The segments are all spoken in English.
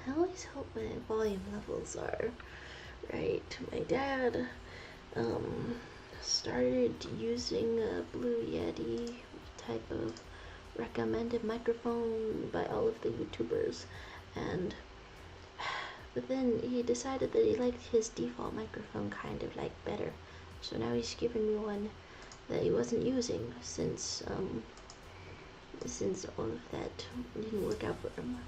I always hope my volume levels are right. My dad started using a Blue Yeti type of recommended microphone by all of the YouTubers, and but then he decided that he liked his default microphone kind of like better, so now he's given me one that he wasn't using since all of that didn't work out for him.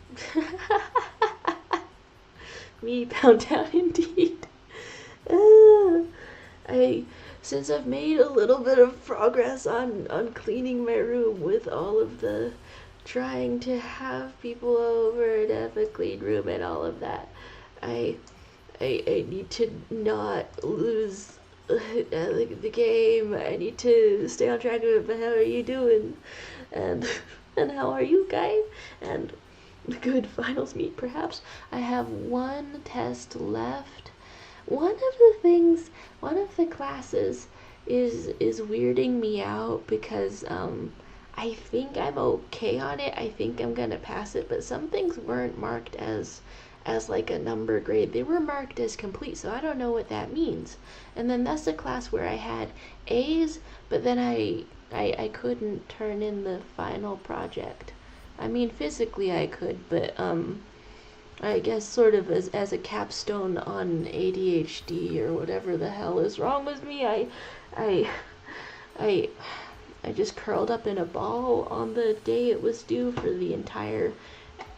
Me pound down indeed. Since I've made a little bit of progress on cleaning my room with all of the trying to have people over and have a clean room and all of that, I need to not lose the game. I need to stay on track of it. But how are you doing? And how are you, guys? And good finals meet, perhaps. I have one test left. One of the classes is weirding me out because I think I'm okay on it. I think I'm gonna pass it, but some things weren't marked as like a number grade. They were marked as complete, so I don't know what that means. And then that's the class where I had A's, but then I couldn't turn in the final project. I mean, physically I could, but I guess sort of as a capstone on ADHD or whatever the hell is wrong with me, I just curled up in a ball on the day it was due for the entire,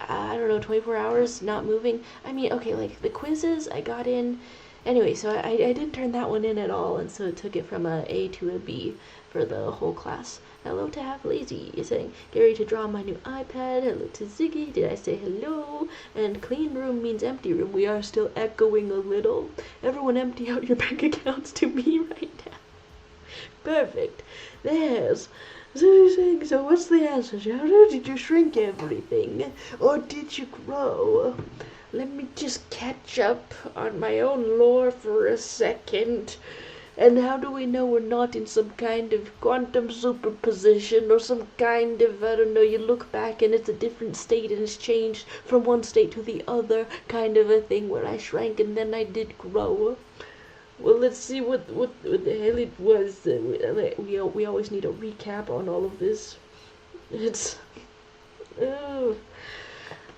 I don't know, 24 hours not moving. I mean, okay, like the quizzes I got in. Anyway, so I didn't turn that one in at all, and so it took it from a A to a B for the whole class. Hello to Half Lazy. You're saying, Gary to draw my new iPad. Hello to Ziggy. Did I say hello? And clean room means empty room. We are still echoing a little. Everyone empty out your bank accounts to me right now. Perfect. There's. So what's the answer, Shadow? Did you shrink everything? Or did you grow? Let me just catch up on my own lore for a second. And how do we know we're not in some kind of quantum superposition or some kind of, I don't know, you look back and it's a different state and it's changed from one state to the other kind of a thing where I shrank and then I did grow? Well, let's see what the hell it was. We always need a recap on all of this. It's... Oh...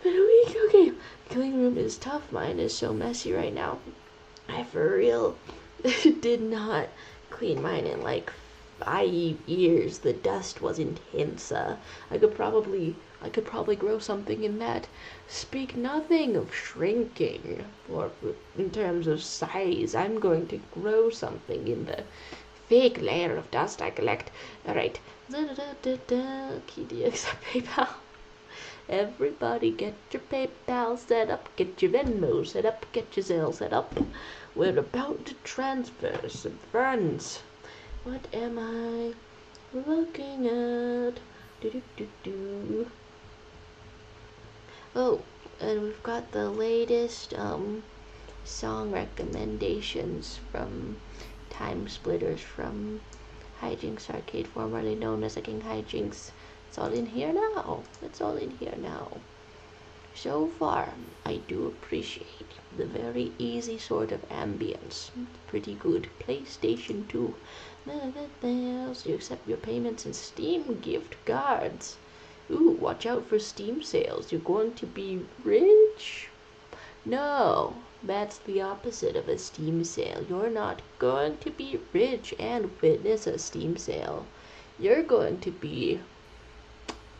Okay, cleaning room is tough. Mine is so messy right now. I for real did not clean mine in like 5 years. The dust was intense. I could probably grow something in that. Speak nothing of shrinking, or in terms of size, I'm going to grow something in the fake layer of dust I collect. Alright. Key to accept PayPal. Everybody get your PayPal set up, get your Venmo set up, get your Zelle set up. We're about to transfer some funds. What am I looking at? Do. Oh, and we've got the latest song recommendations from Time Splitters from Hijinks Arcade, formerly known as the King Hijinks. It's all in here now. It's all in here now. So far, I do appreciate the very easy sort of ambience. Pretty good. PlayStation 2. So you accept your payments in Steam gift cards. Ooh, watch out for Steam sales. You're going to be rich? No, that's the opposite of a Steam sale. You're not going to be rich and witness a Steam sale. You're going to be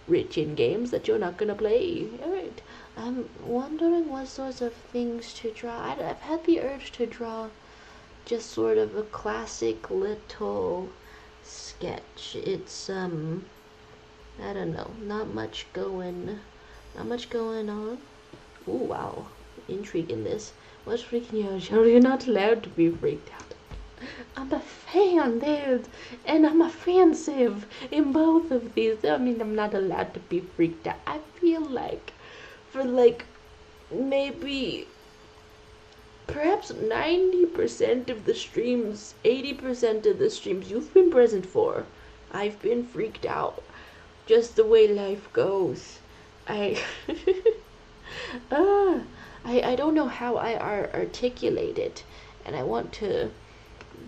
rich in games that you're not gonna play. Alright, I'm wondering what sorts of things to draw. I've had the urge to draw just sort of a classic little sketch. It's I don't know, not much going on. Ooh, wow, intrigue in this. What's freaking you out, Cheryl? You're not allowed to be freaked out. I'm a fan, dude, and I'm offensive in both of these. I mean, I'm not allowed to be freaked out. I feel like for like maybe perhaps 90% of the streams, 80% of the streams you've been present for, I've been freaked out. Just the way life goes. I I don't know how I articulate it, and I want to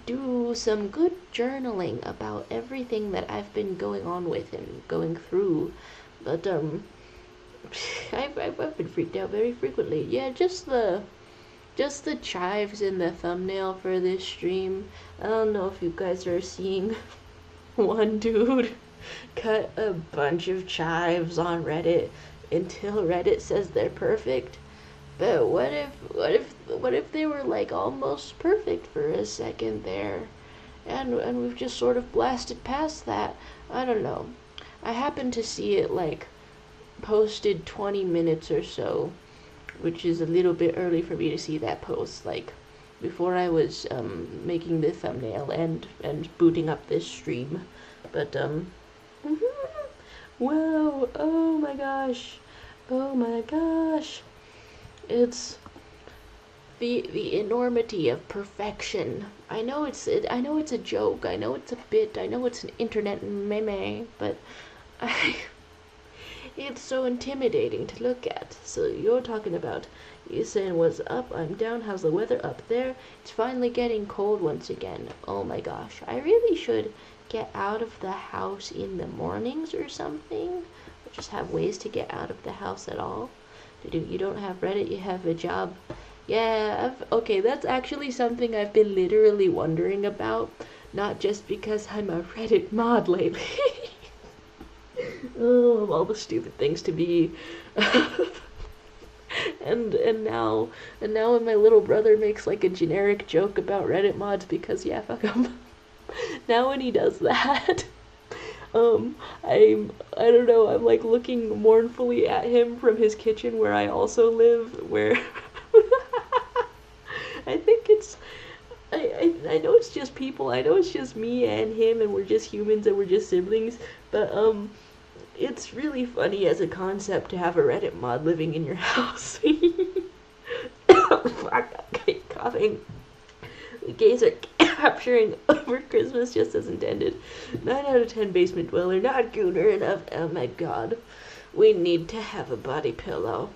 do some good journaling about everything that I've been going on with and going through. But I've been freaked out very frequently. Yeah, just the chives in the thumbnail for this stream. I don't know if you guys are seeing one dude cut a bunch of chives on Reddit until Reddit says they're perfect. But what if they were like almost perfect for a second there? And we've just sort of blasted past that. I don't know. I happened to see it like posted 20 minutes or so, which is a little bit early for me to see that post, like before I was making the thumbnail and booting up this stream. But wow, oh my gosh. Oh my gosh. It's the enormity of perfection. I know it's a joke. I know it's a bit. I know it's an internet meme, but it's so intimidating to look at. So you're talking about, you saying what's up? I'm down. How's the weather up there? It's finally getting cold once again. Oh my gosh, I really should get out of the house in the mornings or something. Or just have ways to get out of the house at all. You don't have Reddit, you have a job. Yeah, okay, that's actually something I've been literally wondering about. Not just because I'm a Reddit mod lately. Oh, of all the stupid things to be. and now when my little brother makes like a generic joke about Reddit mods because yeah, fuck him. Now when he does that, I don't know, I'm like looking mournfully at him from his kitchen where I also live, where I think it's, I know it's just people, I know it's just me and him and we're just humans and we're just siblings, but it's really funny as a concept to have a Reddit mod living in your house. Fuck, okay, coughing. The gays are capturing over Christmas just as intended. 9 out of 10 basement dweller, not gooner enough. Oh my god. We need to have a body pillow.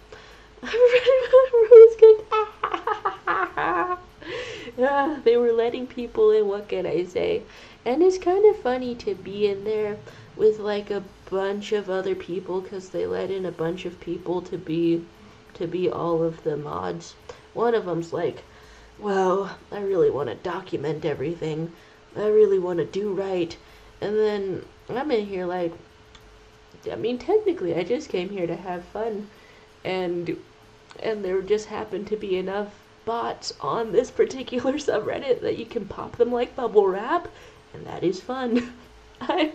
Yeah, they were letting people in, what can I say? And it's kind of funny to be in there with like a bunch of other people because they let in a bunch of people to be all of the mods. One of them's like, well, I really want to document everything. I really want to do right. And then I'm in here like, I mean, technically I just came here to have fun. And there just happened to be enough bots on this particular subreddit that you can pop them like bubble wrap. And that is fun. I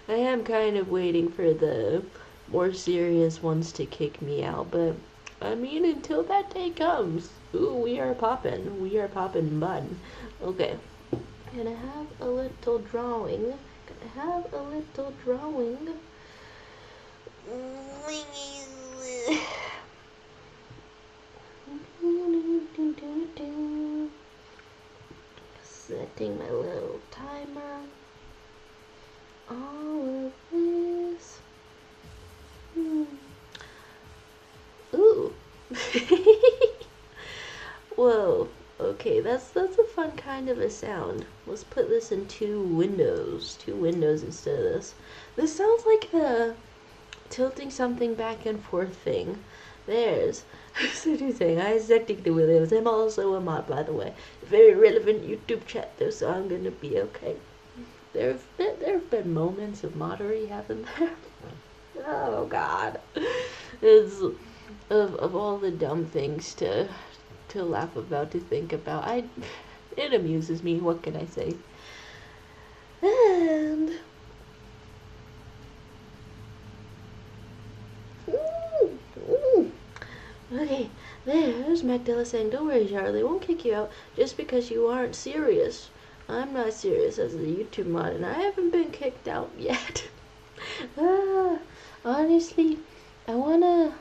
am kind of waiting for the more serious ones to kick me out, but I mean, until that day comes, ooh, we are poppin' mud. Okay, gonna have a little drawing, setting my little timer, all of this, ooh. Whoa, okay, that's a fun kind of a sound. Let's put this in two windows instead of this. This sounds like the tilting something back and forth thing. There's saying, Isaac Dignity Williams. I'm also a mod, by the way. Very relevant YouTube chat though, so I'm gonna be okay. There have been moments of moddery, haven't there? Oh god. It's of all the dumb things to laugh about, to think about. It amuses me, what can I say? And okay, there's Magdala saying, don't worry, Charlie, they won't kick you out just because you aren't serious. I'm not serious as a YouTube mod, and I haven't been kicked out yet. Honestly, I wanna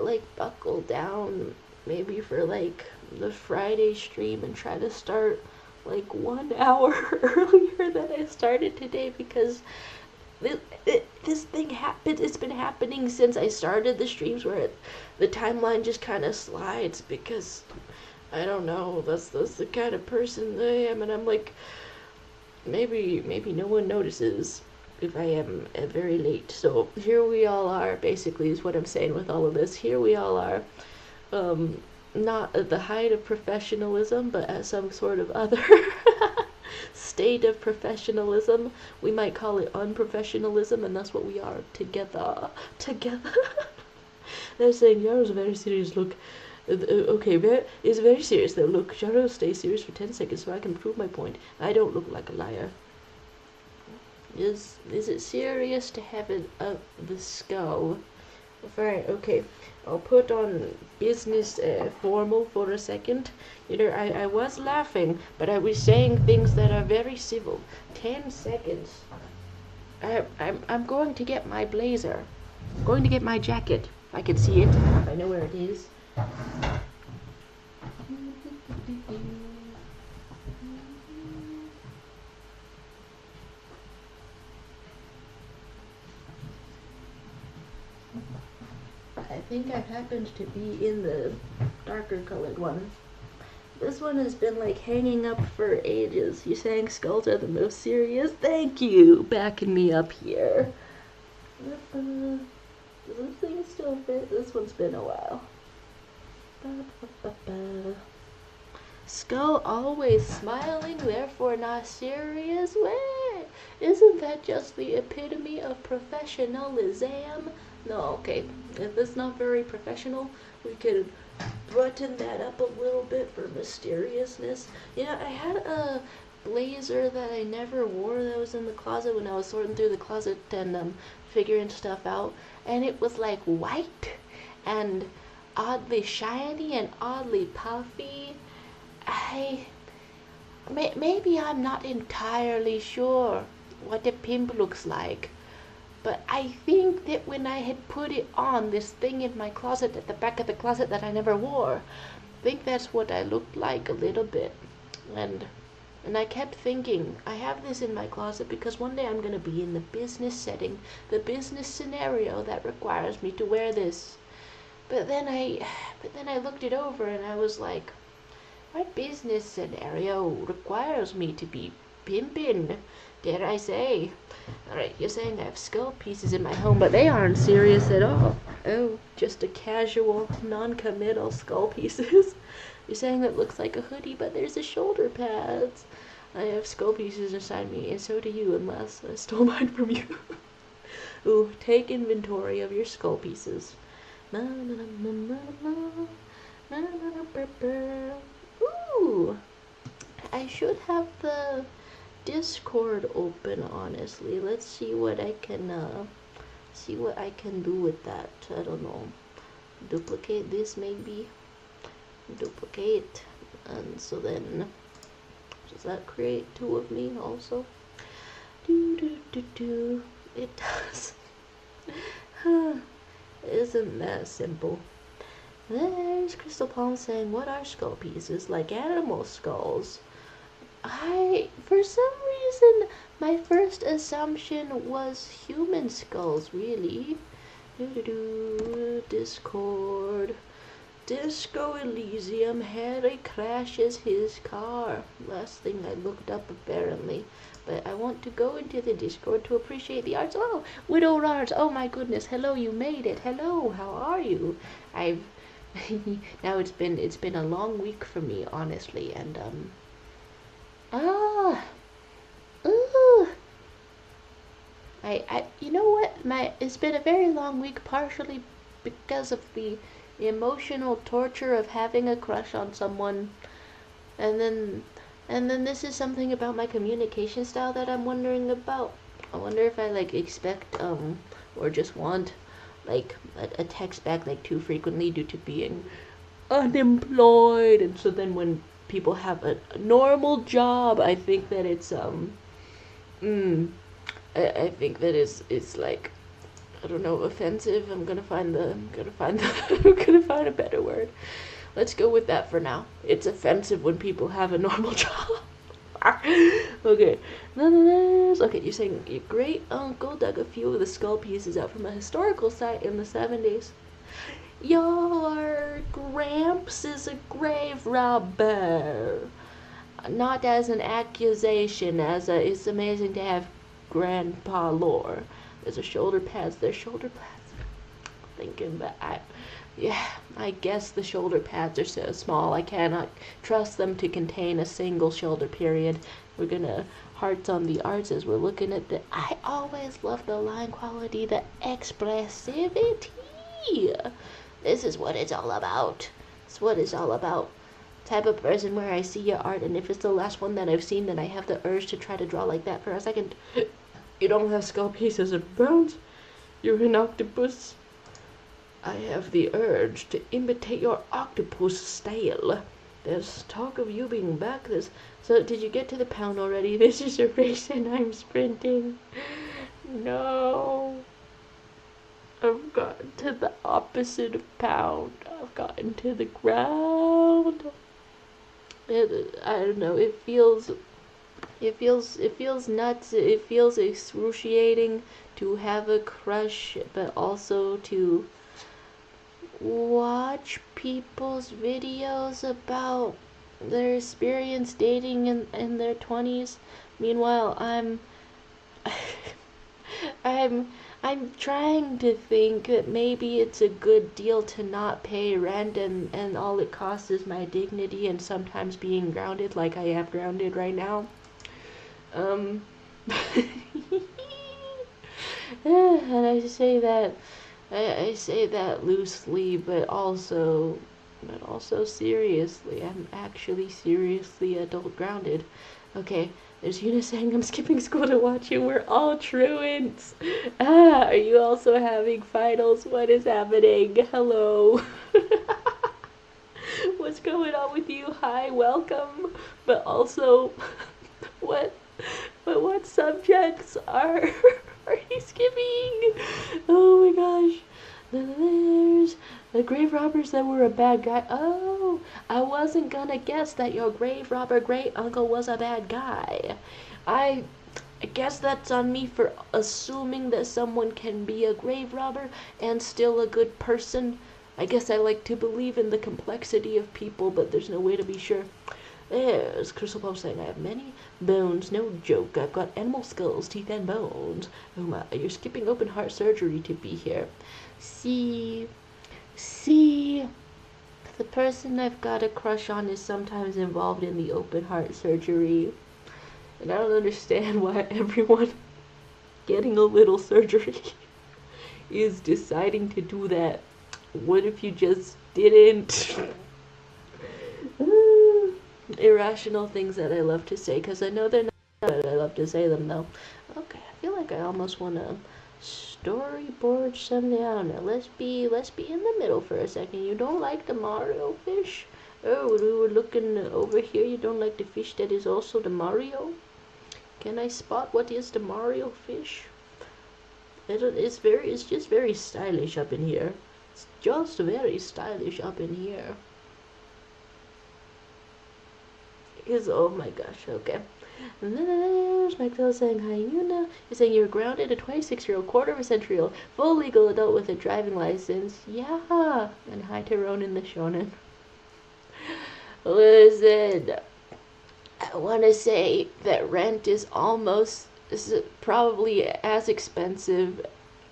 like buckle down maybe for like the Friday stream and try to start like 1 hour earlier than I started today, because this thing happened. It's been happening since I started the streams where the timeline just kind of slides because I don't know. That's the kind of person I am, and I'm like, maybe no one notices if I am very late. So here we all are. Basically, is what I'm saying with all of this. Here we all are. Not at the height of professionalism, but at some sort of other state of professionalism. We might call it unprofessionalism, and that's what we are together. They're saying Yaro's a very serious look. Okay, it's very serious though. Look, Yaro, stay serious for 10 seconds so I can prove my point. I don't look like a liar. Is it serious to have the skull? Alright, okay. I'll put on business formal for a second. You know, I was laughing, but I was saying things that are very civil. 10 seconds. I'm going to get my blazer. I'm going to get my jacket. If I can see it. If I know where it is. I think I happened to be in the darker colored one. This one has been like hanging up for ages. You saying skulls are the most serious? Thank you, backing me up here. Does this thing still fit? This one's been a while. Skull always smiling, therefore not serious? Wait, isn't that just the epitome of professionalism? No, okay. If it's not very professional, we could button that up a little bit for mysteriousness. You know, I had a blazer that I never wore that was in the closet when I was sorting through the closet and figuring stuff out, and it was like white and oddly shiny and oddly puffy. Maybe I'm not entirely sure what a pimp looks like. But I think that when I had put it on, this thing in my closet, at the back of the closet that I never wore, I think that's what I looked like a little bit. And I kept thinking, I have this in my closet because one day I'm going to be in the business setting, the business scenario that requires me to wear this. But then I looked it over and I was like, what business scenario requires me to be pimping, dare I say? Alright, you're saying I have skull pieces in my home, but they aren't serious at all. Oh, just a casual, non-committal skull pieces. You're saying that looks like a hoodie, but there's the shoulder pads. I have skull pieces inside me, and so do you, unless I stole mine from you. Ooh, take inventory of your skull pieces. Ooh, I should have the Discord open, honestly. Let's see what I can do with that. I don't know. Duplicate this maybe. Duplicate, and so then does that create two of me also? It does. Isn't that simple? There's Crystal Palm saying, what are skull pieces? Like animal skulls. For some reason, my first assumption was human skulls, really. Discord. Disco Elysium, Harry crashes his car. Last thing I looked up, apparently. But I want to go into the Discord to appreciate the arts. Oh, Widow Arts, oh my goodness, hello, you made it. Hello, how are you? Now it's been a long week for me, honestly, and you know what? It's been a very long week, partially because of the emotional torture of having a crush on someone, and then this is something about my communication style that I'm wondering about. I wonder if I expect or just want a text back too frequently due to being unemployed, and so then when people have a normal job, I think that it's I think that it's like, I don't know, offensive. I'm gonna find I'm gonna find a better word. Let's go with that for now. It's offensive when people have a normal job. Okay. Nonetheless, okay, you're saying your great uncle dug a few of the skull pieces out from a historical site in the 70s. Your Gramps is a grave robber. Not as an accusation, as a it's amazing to have grandpa lore. There's shoulder pads. Thinking, but I guess the shoulder pads are so small I cannot trust them to contain a single shoulder period. We're gonna hearts on the arts as we're looking at the. I always love the line quality, the expressivity. This is what it's all about. It's what it's all about. Type of person where I see your art, and if it's the last one that I've seen, then I have the urge to try to draw like that for a second. You don't have skull pieces and bones. You're an octopus. I have the urge to imitate your octopus style. There's talk of you being back. So did you get to the pound already? This is a race and I'm sprinting. No. I've gotten to the opposite of pound. I've gotten to the ground. I don't know. It feels nuts. It feels excruciating to have a crush, but also to watch people's videos about their experience dating in their 20s. Meanwhile, I'm trying to think that maybe it's a good deal to not pay rent and all it costs is my dignity and sometimes being grounded like I am grounded right now. And I say that loosely, but also seriously. I'm actually seriously adult grounded. Okay, there's Una saying I'm skipping school to watch you. We're all truants. Are you also having finals? What is happening? Hello. What's going on with you? Hi, welcome. But also, what subjects are you skipping? Oh my gosh. There's the grave robbers that were a bad guy. Oh, I wasn't gonna guess that your grave robber great uncle was a bad guy. I guess that's on me for assuming that someone can be a grave robber and still a good person. I guess I like to believe in the complexity of people, but there's no way to be sure. There's Crystal Pope saying, I have many bones, no joke. I've got animal skulls, teeth, and bones. Oh my, you're skipping open heart surgery to be here. See, the person I've got a crush on is sometimes involved in the open heart surgery. And I don't understand why everyone getting a little surgery is deciding to do that. What if you just didn't? Irrational things that I love to say, because I know they're not, but I love to say them though. Okay, I feel like I almost want to storyboard something. I don't know. Let's be in the middle for a second. You don't like the Mario fish? Oh, we were looking over here. You don't like the fish that is also the Mario? Can I spot what is the Mario fish? It's just very stylish up in here. It's just very stylish up in here. Because, oh my gosh, okay. And then there's Maxwell saying, hi, Yuna. You're saying you're grounded, a 26-year-old, quarter of a century old, full legal adult with a driving license. Yeah. And hi, Tyrone in the Shonen. Listen, I want to say that rent is probably as expensive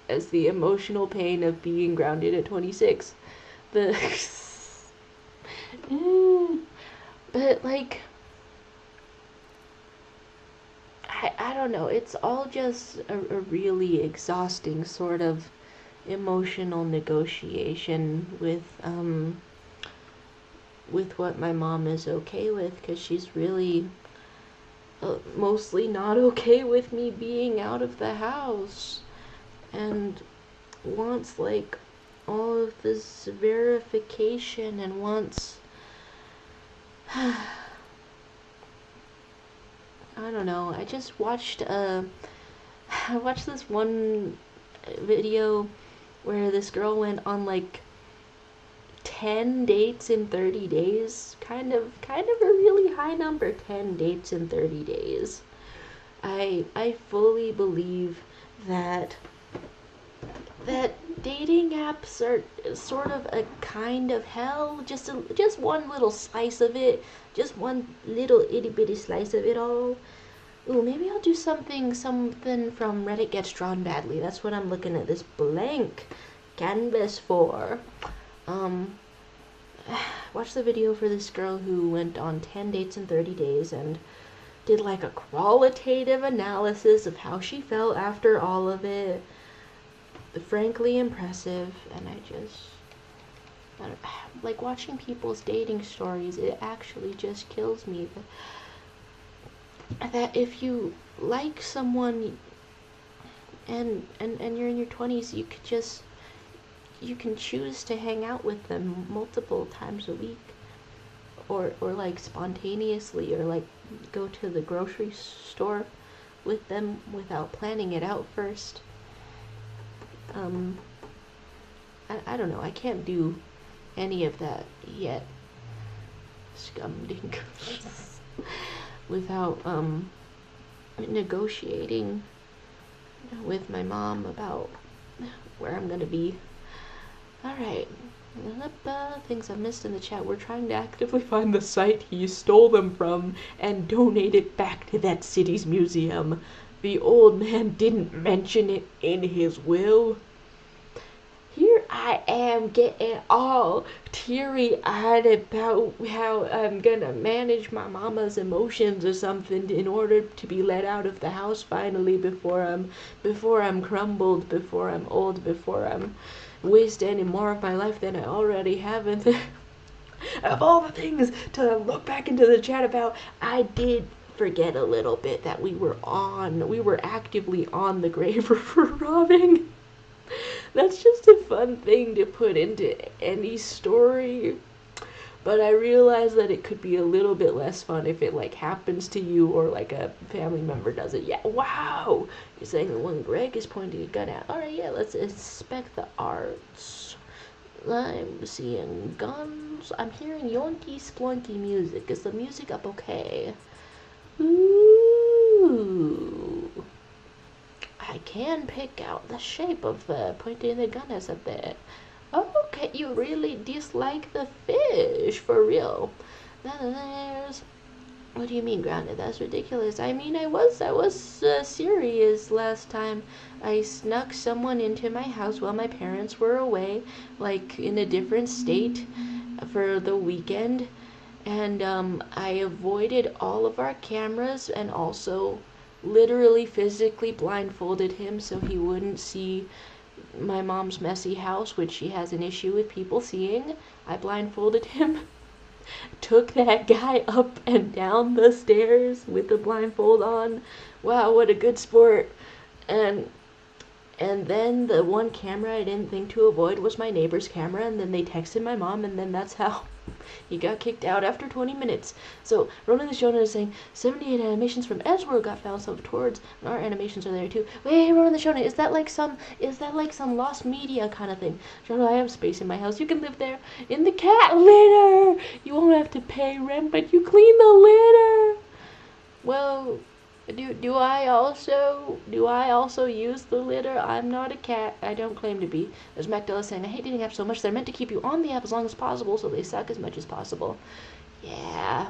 as the emotional pain of being grounded at 26. But, like, I don't know, it's all just a really exhausting sort of emotional negotiation with what my mom is okay with, because she's really mostly not okay with me being out of the house and wants like all of this verification and wants I don't know. I just watched I watched this one video where this girl went on like 10 dates in 30 days. Kind of a really high number, 10 dates in 30 days. I fully believe that dating apps are sort of a kind of hell, just one little slice of it, just one little itty bitty slice of it all. Ooh, maybe I'll do something from Reddit Gets Drawn Badly. That's what I'm looking at this blank canvas for. Um, watch the video for this girl who went on 10 dates in 30 days and did like a qualitative analysis of how she felt after all of it. Frankly impressive, and I don't, like watching people's dating stories, it actually just kills me that if you like someone and you're in your 20s, you can choose to hang out with them multiple times a week, or like spontaneously, or like go to the grocery store with them without planning it out first. I don't know, I can't do any of that yet, scumdink, without negotiating with my mom about where I'm gonna be. Alright, things I missed in the chat. We're trying to actively find the site he stole them from and donate it back to that city's museum. The old man didn't mention it in his will. Here I am getting all teary-eyed about how I'm gonna manage my mama's emotions or something in order to be let out of the house finally before I'm crumbled, before I'm old, before I'm waste any more of my life than I already have. And of all the things to look back into the chat about, I did forget a little bit that we were actively on the grave robbing. That's just a fun thing to put into any story. But I realize that it could be a little bit less fun if it like happens to you or like a family member does it. Yeah, wow! You're saying that when Greg is pointing a gun at. Alright, yeah, let's inspect the arts. I'm seeing guns. I'm hearing yonky splunky music. Is the music up okay? Ooh. I can pick out the shape of the pointing the gun as a bit. Okay, you really dislike the fish, for real. There's... What do you mean, grounded? That's ridiculous. I mean, I was serious last time. I snuck someone into my house while my parents were away, like in a different state for the weekend. And I avoided all of our cameras and also literally physically blindfolded him so he wouldn't see my mom's messy house, which she has an issue with people seeing. I blindfolded him, took that guy up and down the stairs with the blindfold on. Wow, what a good sport. And then the one camera I didn't think to avoid was my neighbor's camera, and then they texted my mom, and then that's how he got kicked out after 20 minutes. So, Ronan the Shonen is saying 78 animations from Ezra got found some towards, and our animations are there too. Wait, Ronan the Shonen, is that like some lost media kind of thing? Shonen, I have space in my house. You can live there in the cat litter. You won't have to pay rent, but you clean the litter. Well, do I also use the litter? I'm not a cat. I don't claim to be. There's Magdala saying, I hate dating apps so much. They're meant to keep you on the app as long as possible, so they suck as much as possible. Yeah,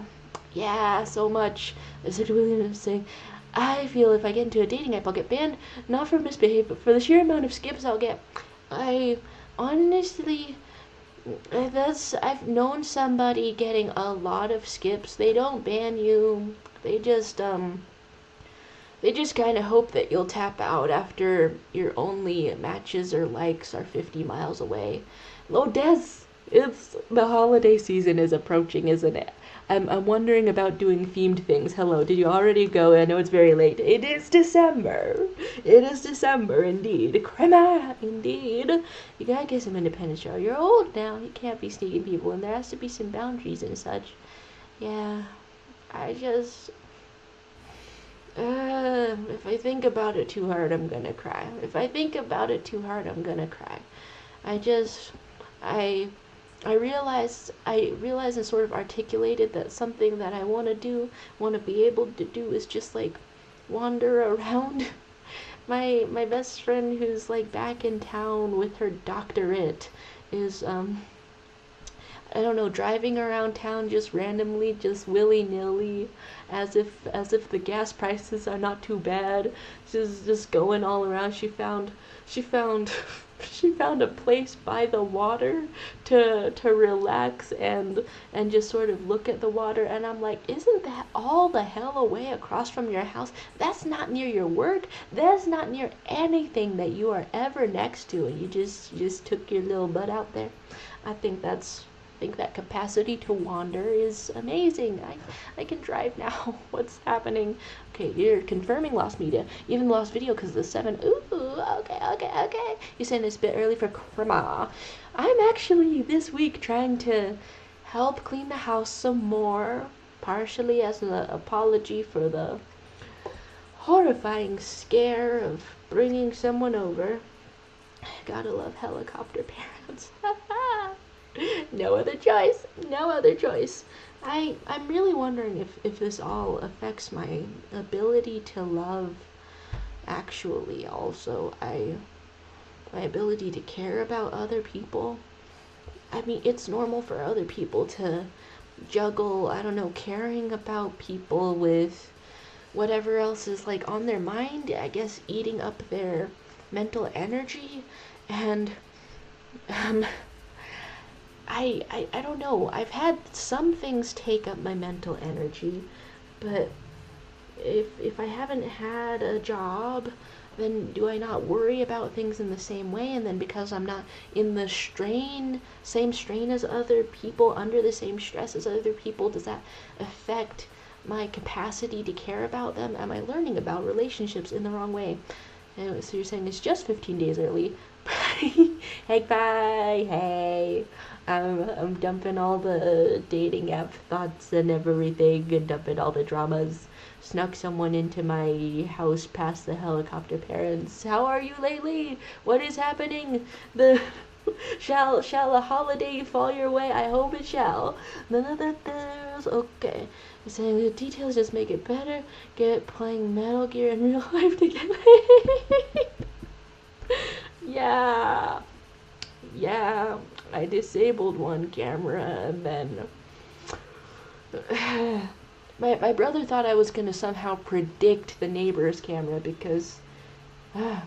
so much. There's William saying, I feel if I get into a dating app, I'll get banned, not for misbehave, but for the sheer amount of skips I'll get. I honestly, I've known somebody getting a lot of skips. They don't ban you. They just kind of hope that you'll tap out after your only matches or likes are 50 miles away. Hello, Des! It's the holiday season is approaching, isn't it? I'm wondering about doing themed things. Hello, did you already go? I know it's very late. It is December. It is December, indeed. Crema, indeed. You gotta get some independence, Joe. You're old now. You can't be sneaking people, and there has to be some boundaries and such. Yeah, I just... if I think about it too hard, I'm gonna cry. If I think about it too hard, I'm gonna cry. I realized and sort of articulated that something that I want to be able to do is just like wander around. My best friend who's like back in town with her doctorate is I don't know, driving around town just randomly, just willy-nilly, as if the gas prices are not too bad. She's just going all around. She found she found a place by the water to relax and just sort of look at the water, and I'm like, isn't that all the hell away across from your house? That's not near your work. That's not near anything that you are ever next to, and you just took your little butt out there. I think that capacity to wander is amazing. I can drive now. What's happening? Okay, you're confirming lost media. Even lost video because of the 7. Ooh, okay. You're saying it's a bit early for crema. I'm actually this week trying to help clean the house some more, partially as an apology for the horrifying scare of bringing someone over. Gotta love helicopter parents. No other choice. No other choice. I'm really wondering if this all affects my ability to love. Actually, also, my ability to care about other people. I mean, it's normal for other people to juggle, I don't know, caring about people with whatever else is like on their mind. I guess eating up their mental energy. And um I don't know. I've had some things take up my mental energy, but if I haven't had a job, then do I not worry about things in the same way? And then because I'm not in the same strain as other people, under the same stress as other people, does that affect my capacity to care about them? Am I learning about relationships in the wrong way? Anyway, so you're saying it's just 15 days early. Hey, bye. Hey. I'm dumping all the dating app thoughts and everything, and dumping all the dramas. Snuck someone into my house past the helicopter parents. How are you lately? What is happening? Shall a holiday fall your way? I hope it shall. None of that there's okay. You're saying the details just make it better. Get playing Metal Gear in real life to get Yeah. Yeah. I disabled one camera and then my brother thought I was gonna somehow predict the neighbor's camera because the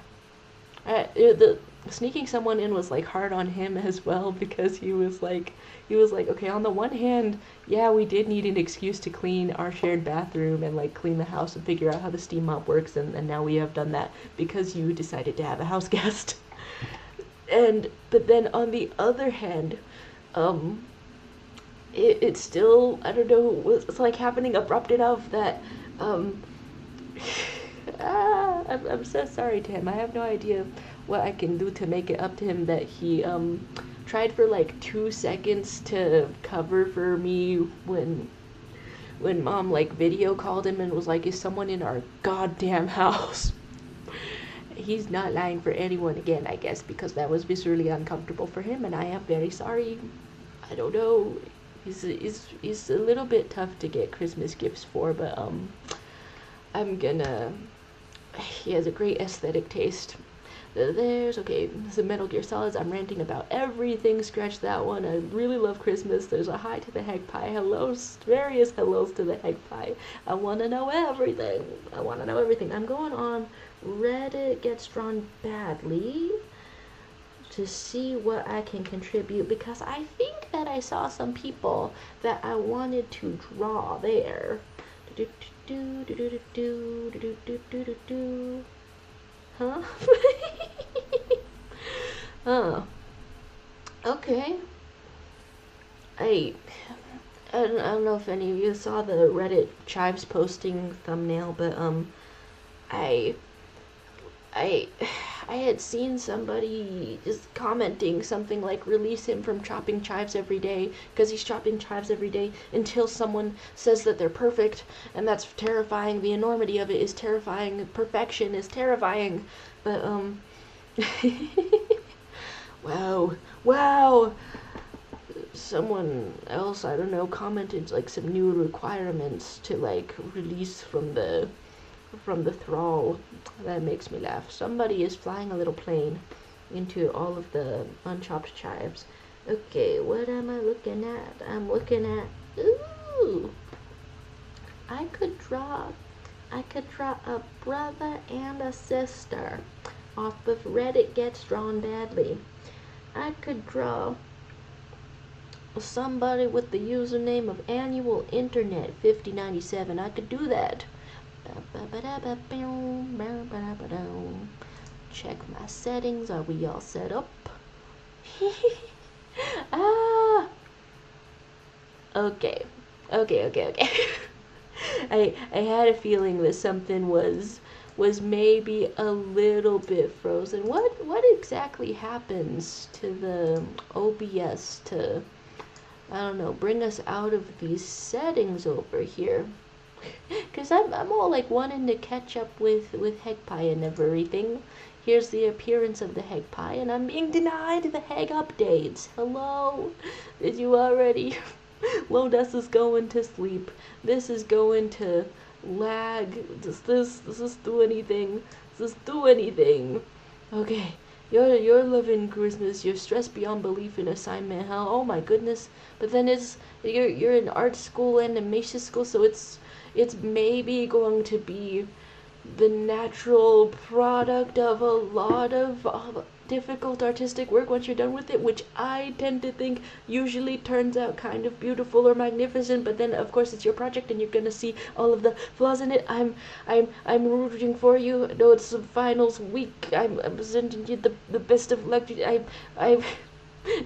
sneaking someone in was like hard on him as well, because he was like okay, on the one hand, yeah, we did need an excuse to clean our shared bathroom and like clean the house and figure out how the steam mop works, and now we have done that because you decided to have a house guest. But then on the other hand, it's still, I don't know, it's like happening abrupt enough that I'm so sorry to him. I have no idea what I can do to make it up to him that he tried for like 2 seconds to cover for me when mom like video called him and was like, is someone in our goddamn house? He's not lying for anyone again, I guess, because that was viscerally uncomfortable for him, and I am very sorry. I don't know. He's a little bit tough to get Christmas gifts for, but I'm gonna. He has a great aesthetic taste. There's okay. The Metal Gear Solids. I'm ranting about everything. Scratch that one. I really love Christmas. There's a hi to the Heg Pie. Hellos, various hellos to the Heg Pie. I want to know everything. I'm going on Reddit Gets Drawn Badly to see what I can contribute, because I think that I saw some people that I wanted to draw there. Huh? Oh. Okay. I don't know if any of you saw the Reddit Chives posting thumbnail, but I had seen somebody just commenting something like, release him from chopping chives every day, because he's chopping chives every day until someone says that they're perfect, and that's terrifying. The enormity of it is terrifying. Perfection is terrifying. But wow. Someone else, I don't know, commented like some new requirements to like release from the from the thrall. That makes me laugh. Somebody is flying a little plane into all of the unchopped chives. Okay, what am I looking at? I'm looking at, ooh, I could draw a brother and a sister off of Reddit Gets Drawn Badly. I could draw somebody with the username of Annual Internet 5097. I could do that. Check my settings. Are we all set up? Ah. Okay. I had a feeling that something was maybe a little bit frozen. What exactly happens to the OBS to, I don't know, bring us out of these settings over here? Because I'm all like wanting to catch up with HegPie and everything. Here's the appearance of the HegPie, and I'm being denied the Heg updates. Hello? Did you already? Lodas is going to sleep. This is going to lag. Does this do anything? Does this do anything? Okay. You're loving Christmas. You're stressed beyond belief in assignment hell. Oh my goodness. But then you're in art school, animation school, so it's maybe going to be the natural product of a lot of difficult artistic work once you're done with it, which I tend to think usually turns out kind of beautiful or magnificent. But then of course it's your project and you're gonna see all of the flaws in it. I'm rooting for you. No, it's the finals week. I'm sending you the best of luck. I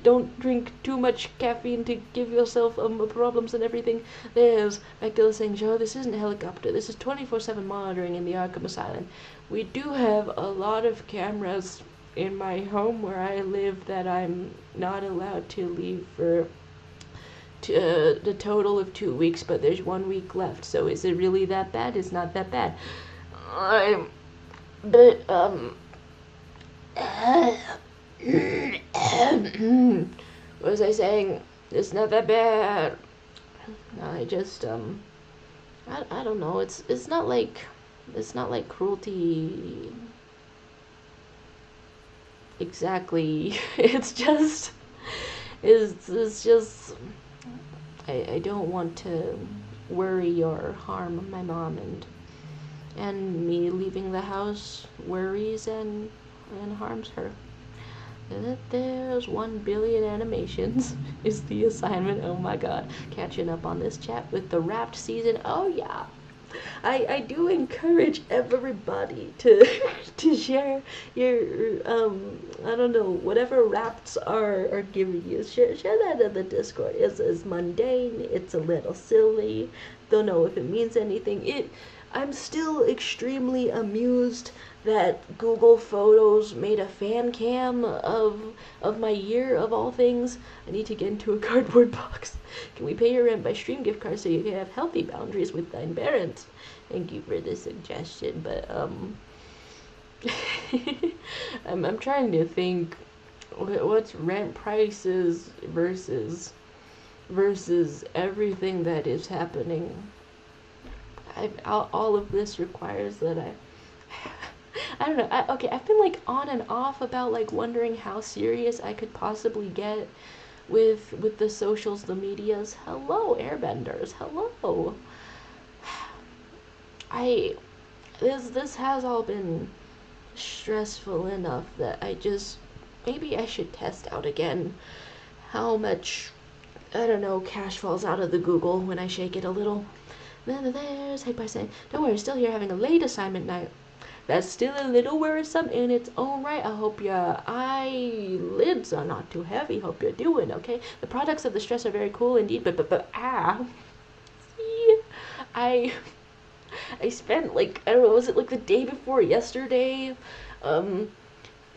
don't drink too much caffeine to give yourself problems and everything. There's Magdala saying, Joe, this isn't a helicopter. This is 24/7 monitoring in the Arkham Asylum. We do have a lot of cameras in my home where I live that I'm not allowed to leave for the total of 2 weeks, but there's 1 week left. So is it really that bad? It's not that bad. What was I saying? It's not that bad. I just I don't know. It's not like cruelty exactly. It's just I don't want to worry or harm my mom, and me leaving the house worries and harms her. There's 1 billion animations is the assignment. Oh my god. Catching up on this chat with the Wrapped season. Oh yeah. I do encourage everybody to share your I don't know, whatever Wrappeds are giving you. Share that in the Discord. It's mundane, it's a little silly. Don't know if it means anything. I'm still extremely amused that Google Photos made a fan cam of my year of all things. I need to get into a cardboard box. Can we pay your rent by stream gift card so you can have healthy boundaries with thine parents? Thank you for the suggestion, but I'm trying to think what's rent prices versus everything that is happening. All of this requires that I don't know. I've been like on and off about like wondering how serious I could possibly get with the socials, the medias. Hello, airbenders. Hello. This has all been stressful enough that maybe I should test out again how much, I don't know, cash falls out of the Google when I shake it a little. Then there's HegPie saying, don't worry, still here having a late assignment night. That's still a little worrisome in its own right. I hope your eyelids are not too heavy. Hope you're doing okay. The products of the stress are very cool indeed, but see, I spent like, I don't know, was it like the day before yesterday,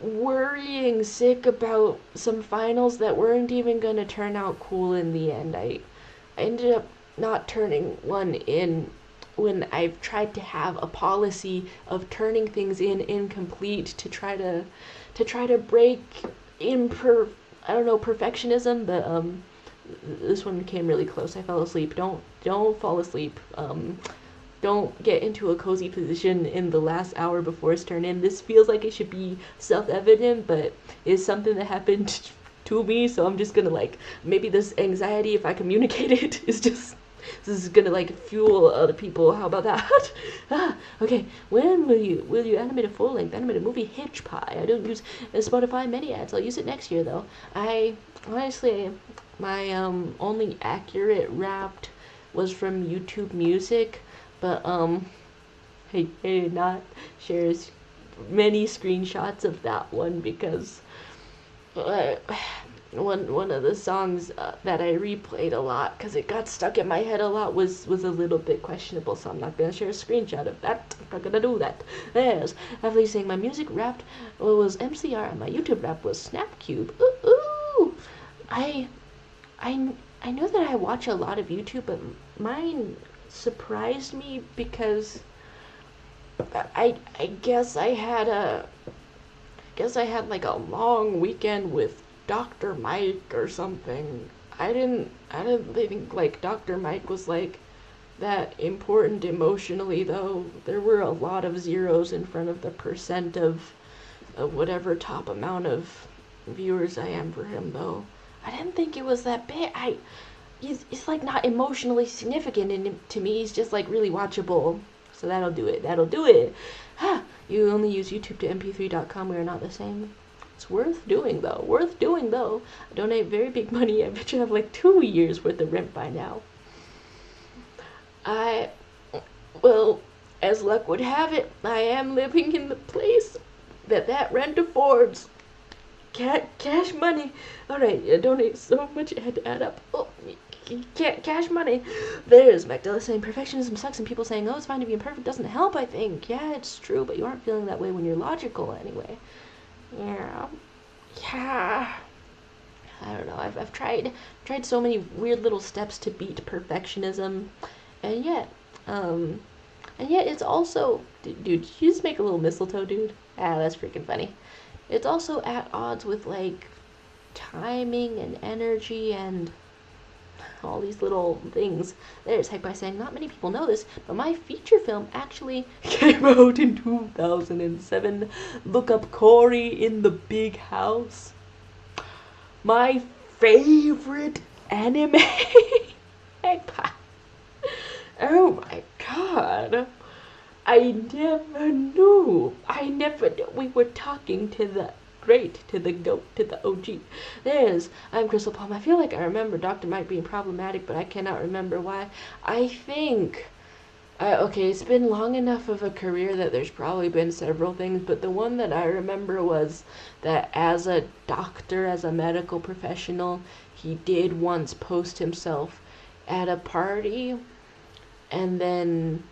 worrying sick about some finals that weren't even gonna turn out cool in the end. I ended up not turning one in when I've tried to have a policy of turning things in incomplete to try to break I don't know, perfectionism, but this one came really close. I fell asleep. Don't fall asleep. don't get into a cozy position in the last hour before it's turned in. This feels like it should be self-evident, but it's something that happened to me, so I'm just gonna like, maybe this anxiety, if I communicate it, is just, this is gonna like fuel other people. How about that? Okay, when will you animate a full-length animated movie? Hitch Pie. I don't use Spotify mini ads. I'll use it next year though. I honestly, my only accurate Wrapped was from YouTube Music, but I did not share many screenshots of that one because one of the songs that I replayed a lot because it got stuck in my head a lot was a little bit questionable, so I'm not gonna share a screenshot of that. I'm not gonna do that. There's Heavily saying my music Wrapped was MCR and my YouTube Wrap was Snapcube. Ooh, ooh. I know that I watch a lot of YouTube, but mine surprised me because I guess I had like a long weekend with Dr. Mike or something. I didn't think like Dr. Mike was like that important emotionally though. There were a lot of zeros in front of the percent of whatever top amount of viewers I am for him though. I didn't think it was that big. He's like not emotionally significant, and to me he's just like really watchable. So that'll do it. That'll do it. You only use YouTube to mp3.com. We are not the same. It's worth doing though. Worth doing though. I donate very big money. I bet you have like 2 years worth of rent by now. Well, as luck would have it, I am living in the place that rent affords. Cash money. Alright, I donate so much it had to add up. Oh, cash money. There's Magdala saying perfectionism sucks, and people saying, oh, it's fine to be imperfect doesn't help, I think. Yeah, it's true, but you aren't feeling that way when you're logical anyway. Yeah. I don't know. I've tried so many weird little steps to beat perfectionism, and yet it's also, dude, did you just make a little mistletoe, dude? That's freaking funny. It's also at odds with like timing and energy and all these little things. There's Heck by saying, not many people know this, but my feature film actually came out in 2007. Look up Cory in the Big House. My favorite anime. Heck by. Oh my god. I never knew. We were talking to the great, to the GOAT, to the OG. I'm Crystal Palm. I feel like I remember Dr. Mike being problematic, but I cannot remember why. I think, okay, it's been long enough of a career that there's probably been several things, but the one that I remember was that as a doctor, as a medical professional, he did once post himself at a party, and then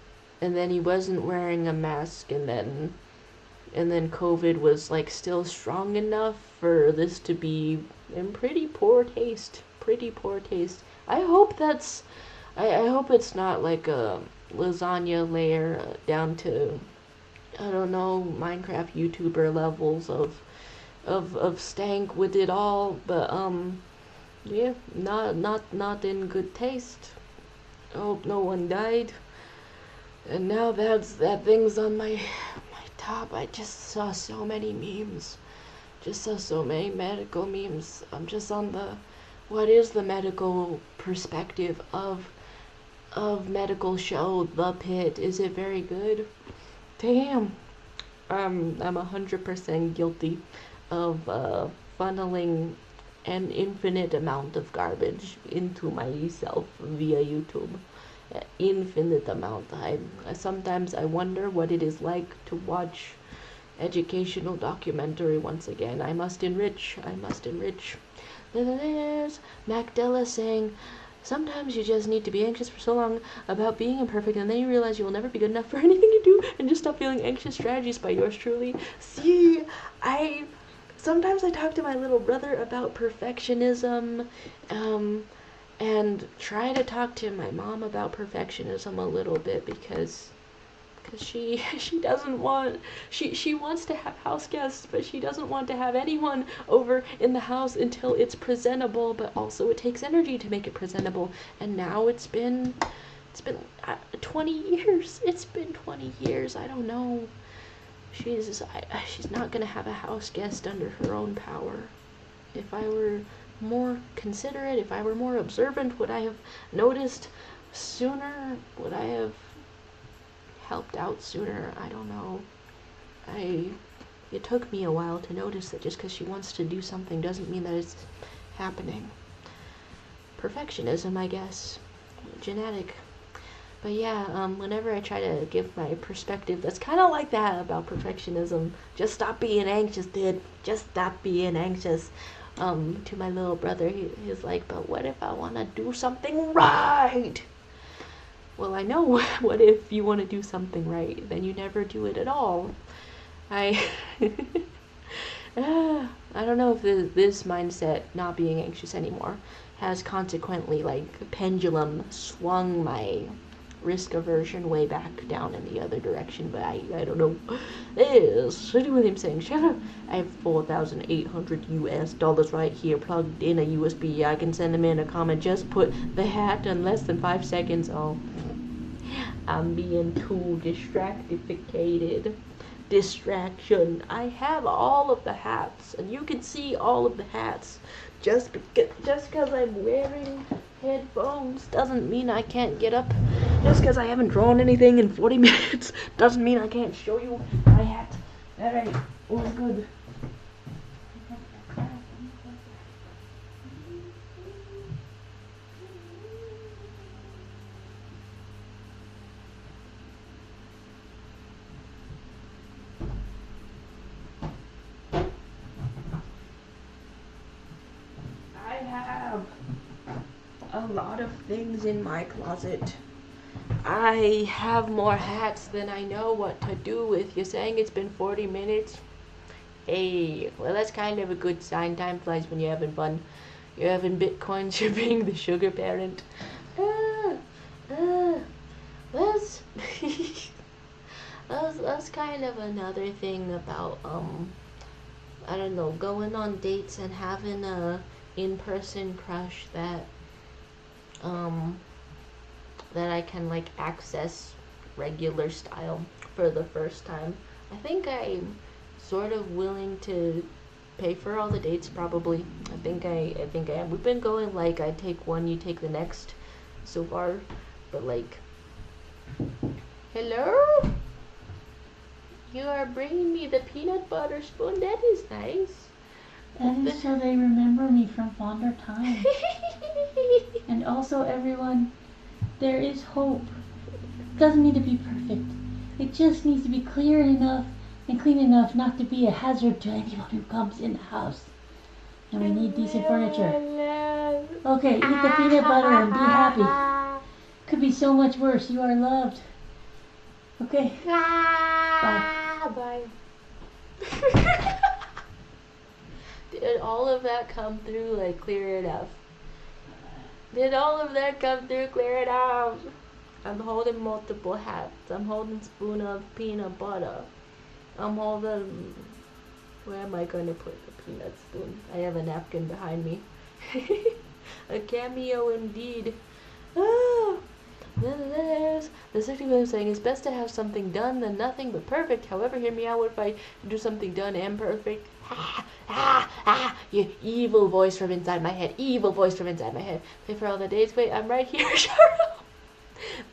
he wasn't wearing a mask, and then COVID was like still strong enough for this to be in pretty poor taste. I hope it's not like a lasagna layer down to, I don't know, Minecraft YouTuber levels of stank with it all, but yeah, not in good taste. I hope no one died. And now that thing's on my top. I just saw so many memes. Just saw so many medical memes. I'm just on the, what is the medical perspective of medical show The Pit? Is it very good? Damn. I'm 100% guilty of funneling an infinite amount of garbage into myself via YouTube. Infinite amount. Sometimes I wonder what it is like to watch educational documentary once again. I must enrich. There's Magdala saying, sometimes you just need to be anxious for so long about being imperfect, and then you realize you will never be good enough for anything you do, and just stop feeling anxious. Strategies by yours truly. See, sometimes I talk to my little brother about perfectionism, and try to talk to my mom about perfectionism a little bit because she doesn't want, she wants to have house guests, but she doesn't want to have anyone over in the house until it's presentable, but also it takes energy to make it presentable. And now it's been It's been 20 years. It's been 20 years. I don't know. She's not gonna have a house guest under her own power. If I were more considerate, if I were more observant, would I have noticed sooner? Would I have helped out sooner? I don't know. It took me a while to notice that just because she wants to do something doesn't mean that it's happening. Perfectionism, I guess. Genetic. But yeah, whenever I try to give my perspective that's kind of like that about perfectionism, just stop being anxious, dude. Just stop being anxious. To my little brother, he's like, but what if I want to do something right? Well, I know what if you want to do something right, then you never do it at all. I don't know if this mindset, not being anxious anymore, has consequently, like, pendulum swung my risk aversion way back down in the other direction, but I don't know. This City William saying, shut up. I have $4,800 right here plugged in a USB. I can send them in a comment. Just put the hat in less than 5 seconds. Oh, I'm being too distractificated. Distraction. I have all of the hats, and you can see all of the hats. Just because I'm wearing headphones doesn't mean I can't get up. Just because I haven't drawn anything in 40 minutes doesn't mean I can't show you my hat. Alright, all's good. I have a lot of things in my closet. I have more hats than I know what to do with. You're saying it's been 40 minutes? Hey, well, that's kind of a good sign. Time flies when you're having fun. You're having bitcoins, you're being the sugar parent. That's that's kind of another thing about I don't know, going on dates and having a in-person crush that I can, like, access regular style for the first time. I think I'm sort of willing to pay for all the dates, probably. I think I am. We've been going, like, I take one, you take the next so far, but, like, hello? You are bringing me the peanut butter spoon. That is nice. That is so they remember me from fonder times. And also, everyone, there is hope. It doesn't need to be perfect. It just needs to be clear enough and clean enough not to be a hazard to anyone who comes in the house. And we need decent furniture. Okay, eat the peanut butter and be happy. Could be so much worse. You are loved. Okay. Bye. Bye. Did all of that come through, like, clear enough? Did all of that come through clear enough? I'm holding multiple hats. I'm holding a spoon of peanut butter. I'm holding... Where am I going to put the peanut spoon? I have a napkin behind me. A cameo indeed. Ah! The 60 minute saying it's best to have something done than nothing but perfect. However, hear me out. What if I do something done and perfect? You evil voice from inside my head. Evil voice from inside my head. Pay for all the days. Wait, I'm right here. Shut up.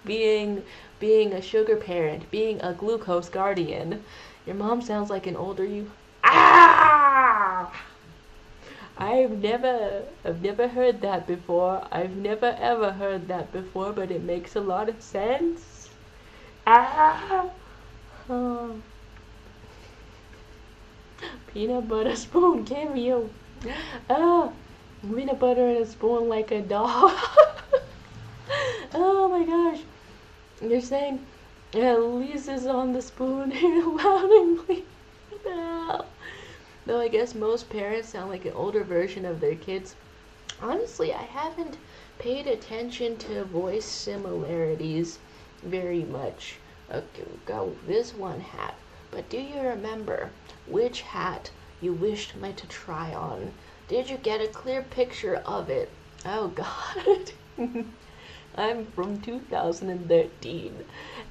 Being a sugar parent. Being a glucose guardian. Your mom sounds like an older you. I've never heard that before. I've never ever heard that before, but it makes a lot of sense. Oh. Peanut butter spoon cameo. Peanut butter and a spoon like a dog. Oh my gosh. You're saying Lisa's on the spoon loudly. Though I guess most parents sound like an older version of their kids. Honestly, I haven't paid attention to voice similarities very much. Okay, go this one hat. But do you remember which hat you wished me to try on? Did you get a clear picture of it? Oh God. I'm from 2013,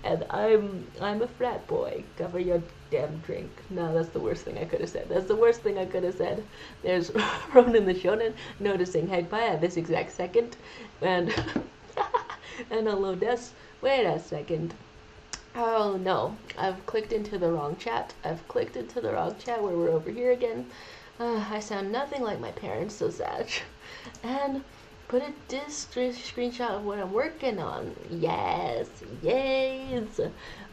and I'm a frat boy. Cover your damn drink. No, that's the worst thing I could have said. That's the worst thing I could have said. There's Ronan the Shonen noticing Hegpie at this exact second, and and hello Des. Wait a second. Oh no, I've clicked into the wrong chat. I've clicked into the wrong chat where we're over here again. I sound nothing like my parents, so sad. And put a disc screenshot of what I'm working on. Yes, yes.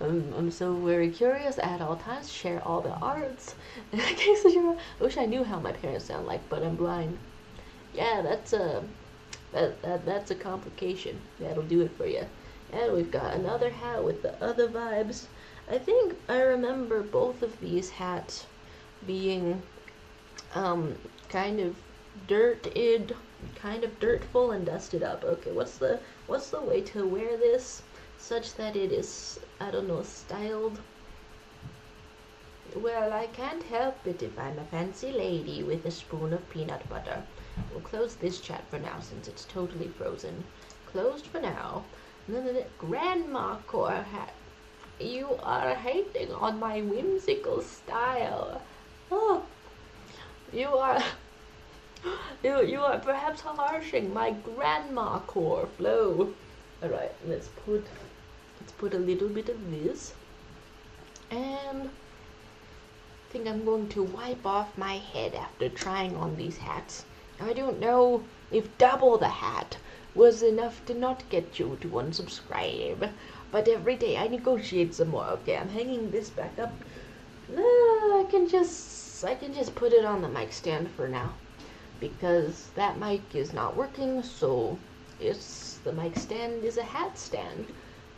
I'm so very curious at all times. Share all the arts. In case I wish I knew how my parents sound like, but I'm blind. Yeah, that's a complication. That'll do it for you. And we've got another hat with the other vibes. I think I remember both of these hats being kind of dirted, kind of dirtful and dusted up. Okay, what's the way to wear this such that it is, I don't know, styled? Well, I can't help it if I'm a fancy lady with a spoon of peanut butter. We'll close this chat for now since it's totally frozen. Closed for now. Grandma core hat. You are hating on my whimsical style. Oh, you are perhaps harshing my grandma core flow. Alright, let's put a little bit of this. And I think I'm going to wipe off my head after trying on these hats. I don't know if double the hat was enough to not get you to unsubscribe, but every day I negotiate some more. Okay, I'm hanging this back up. I can just put it on the mic stand for now, because that mic is not working, so the mic stand is a hat stand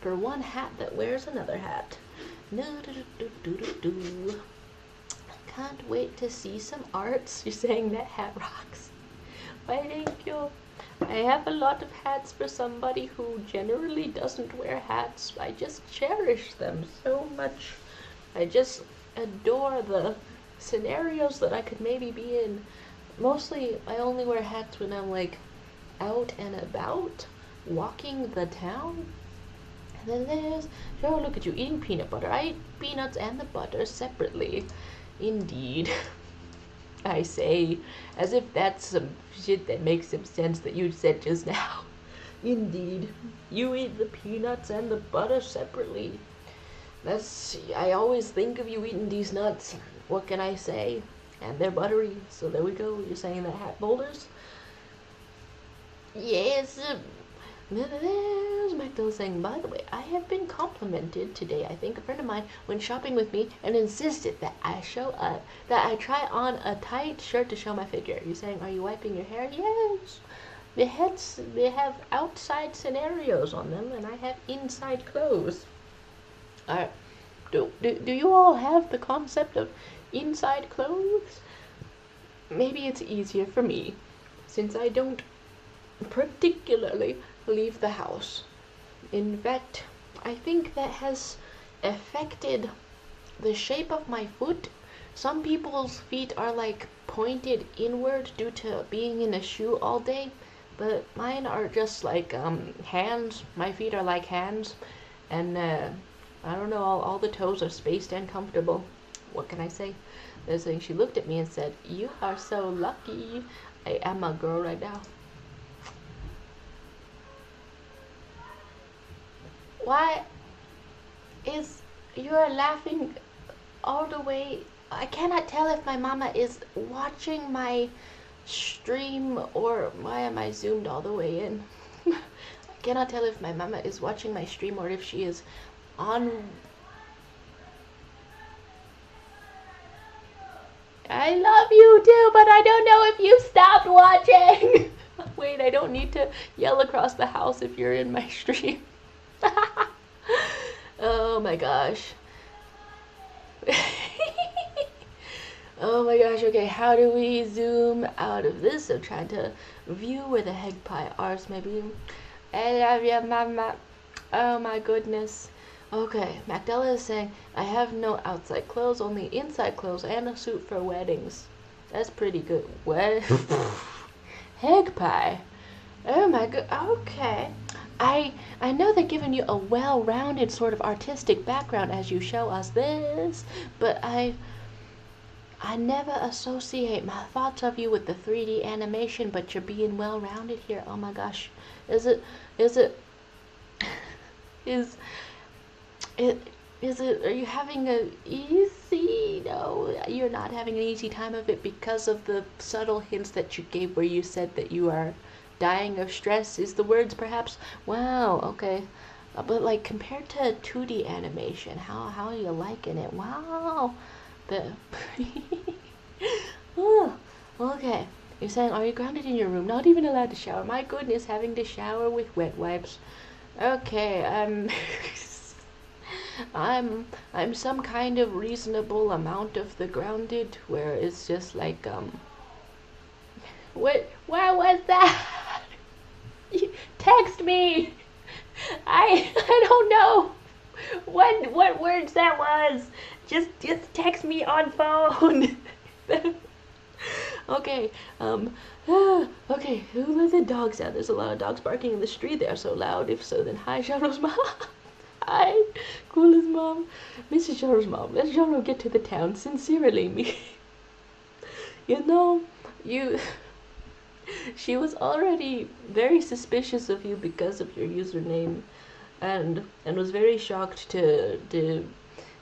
for one hat that wears another hat. Can't wait to see some arts. You're saying that hat rocks. Why, thank you. I have a lot of hats for somebody who generally doesn't wear hats. I just cherish them so much. I just adore the scenarios that I could maybe be in. Mostly, I only wear hats when I'm like out and about, walking the town. And then there's, oh, look at you eating peanut butter. I eat peanuts and the butter separately. Indeed. I say, as if that's some shit that makes some sense that you said just now. Indeed. You eat the peanuts and the butter separately. I always think of you eating these nuts. What can I say? And they're buttery, so there we go. You're saying that hat boulders? Yes. There's Magdalene saying, by the way, I have been complimented today. I think a friend of mine went shopping with me and insisted that I try on a tight shirt to show my figure. You're saying, are you wiping your hair? Yes. They have outside scenarios on them, and I have inside clothes. Alright. Do you all have the concept of inside clothes? Maybe it's easier for me, since I don't particularly leave the house. In fact, I think that has affected the shape of my foot. Some people's feet are like pointed inward due to being in a shoe all day, but mine are just like hands. My feet are like hands, and I don't know, all the toes are spaced and comfortable. What can I say? There's saying she looked at me and said, "You are so lucky." I am a girl right now. Why is you're laughing all the way? I cannot tell if my mama is watching my stream or why am I zoomed all the way in? I cannot tell if my mama is watching my stream or if she is on. I love you too, but I don't know if you stopped watching. Wait, I don't need to yell across the house if you're in my stream. Oh my gosh. Oh my gosh, okay, how do we zoom out of this? I'm trying to view where the Hegpie are, maybe. I love you, mama. Oh my goodness. Okay, Magdala is saying, I have no outside clothes, only inside clothes and a suit for weddings. That's pretty good. What? Hegpie. Oh my god, okay. I know they're giving you a well-rounded sort of artistic background as you show us this, but I never associate my thoughts of you with the 3D animation, but you're being well-rounded here. Oh my gosh. Is it, is it, is it, are you having a easy, no, you're not having an easy time of it because of the subtle hints that you gave where you said that you are dying of stress, is the words perhaps? Wow, okay. But like compared to 2D animation, how are you liking it? Wow. The oh, okay. You're saying, are you grounded in your room? Not even allowed to shower. My goodness, having to shower with wet wipes. Okay, I'm some kind of reasonable amount of the grounded where it's just like what was that? Text me. I don't know what words that was. Just text me on phone. Okay, okay, who let the dogs out? There's a lot of dogs barking in the street. They are so loud. If so, then hi, Shadow's mom. Hi, coolest mom. Mrs. Shadow's mom, let Shadow get to the town. Sincerely, me. You know, she was already very suspicious of you because of your username, and was very shocked to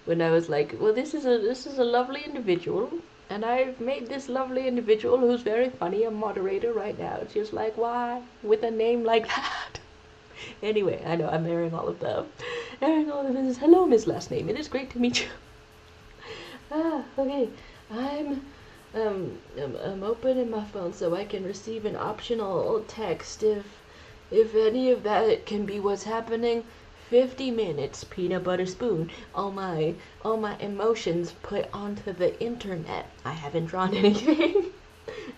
when I was like, well, this is a lovely individual, and I've made this lovely individual who's very funny a moderator right now. She's like, why with a name like that? Anyway, I know I'm airing all of the business. Hello, Miss Last Name. It is great to meet you. Okay. I'm opening my phone so I can receive an optional text if any of that can be what's happening. 50 minutes, peanut butter spoon. All my emotions put onto the internet. I haven't drawn anything.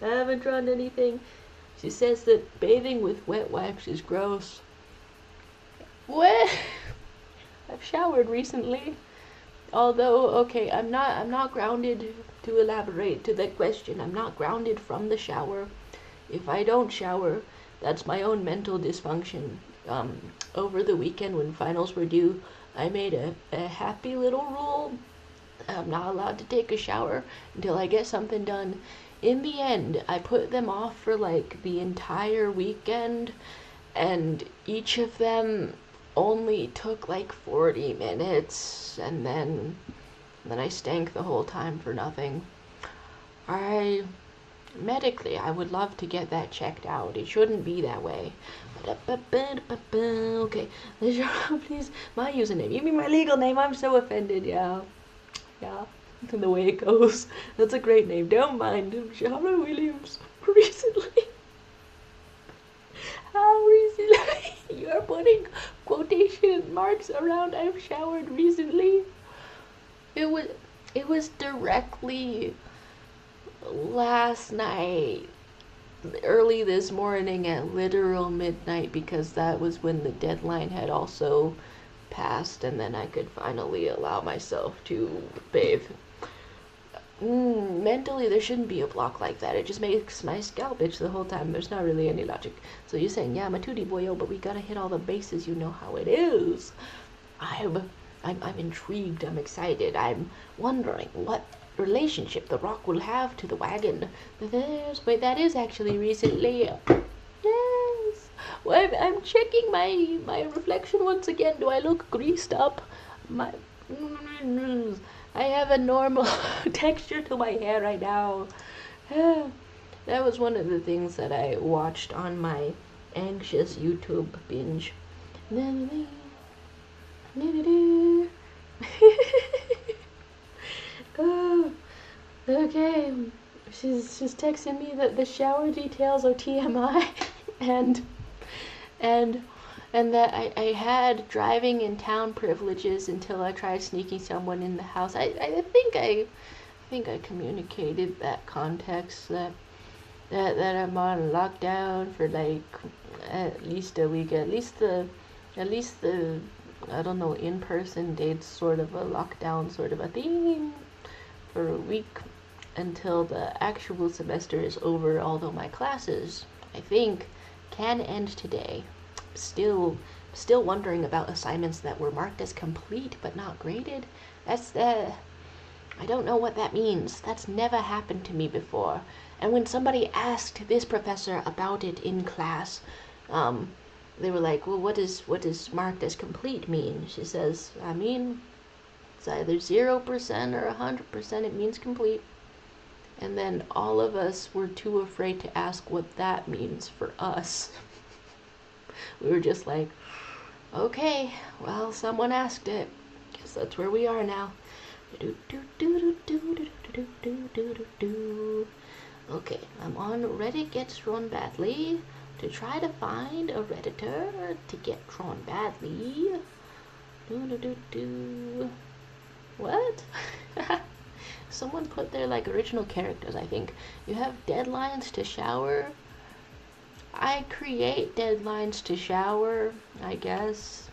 I haven't drawn anything. She says that bathing with wet wipes is gross. What? I've showered recently. Although, okay, I'm not grounded, to elaborate to that question. I'm not grounded from the shower. If I don't shower, that's my own mental dysfunction. Over the weekend when finals were due, I made a happy little rule. I'm not allowed to take a shower until I get something done. In the end, I put them off for like the entire weekend, and each of them only took like 40 minutes, and then I stank the whole time for nothing. Medically, I would love to get that checked out. It shouldn't be that way. Okay, please, my username. You mean my legal name? I'm so offended. Yeah, the way it goes. That's a great name. Don't mind him. Shauna Williams. Recently. How recently? You're putting quotation marks around I've showered recently. It was directly last night, early this morning at literal midnight, because that was when the deadline had also passed, and then I could finally allow myself to bathe. Mentally, there shouldn't be a block like that. It just makes my scalp itch the whole time. There's not really any logic. So you're saying, yeah, I'm a 2D boyo, but we gotta hit all the bases. You know how it is. I'm intrigued. I'm excited. I'm wondering what relationship the rock will have to the wagon. Wait, that is actually recently. Yes. Well, I'm checking my reflection once again. Do I look greased up? I have a normal texture to my hair right now. That was one of the things that I watched on my anxious YouTube binge. Oh, okay. She's texting me that the shower details are TMI, and that I had driving in town privileges until I tried sneaking someone in the house. I think I communicated that context that I'm on lockdown for like at least a week, at least the I don't know, in-person dates, sort of a lockdown sort of a thing for a week until the actual semester is over, although my classes, I think, can end today. still wondering about assignments that were marked as complete but not graded. That's I don't know what that means. That's never happened to me before. And when somebody asked this professor about it in class, they were like, well, what does marked as complete mean? She says, I mean, it's either 0% or 100%. It means complete. And then all of us were too afraid to ask what that means for us. We were just like, okay, well, someone asked it. Guess that's where we are now. Okay, I'm on Reddit Gets Drawn Badly to try to find a Redditor to get drawn badly. What? Someone put their like original characters, I think. You have deadlines to shower. I create deadlines to shower, I guess.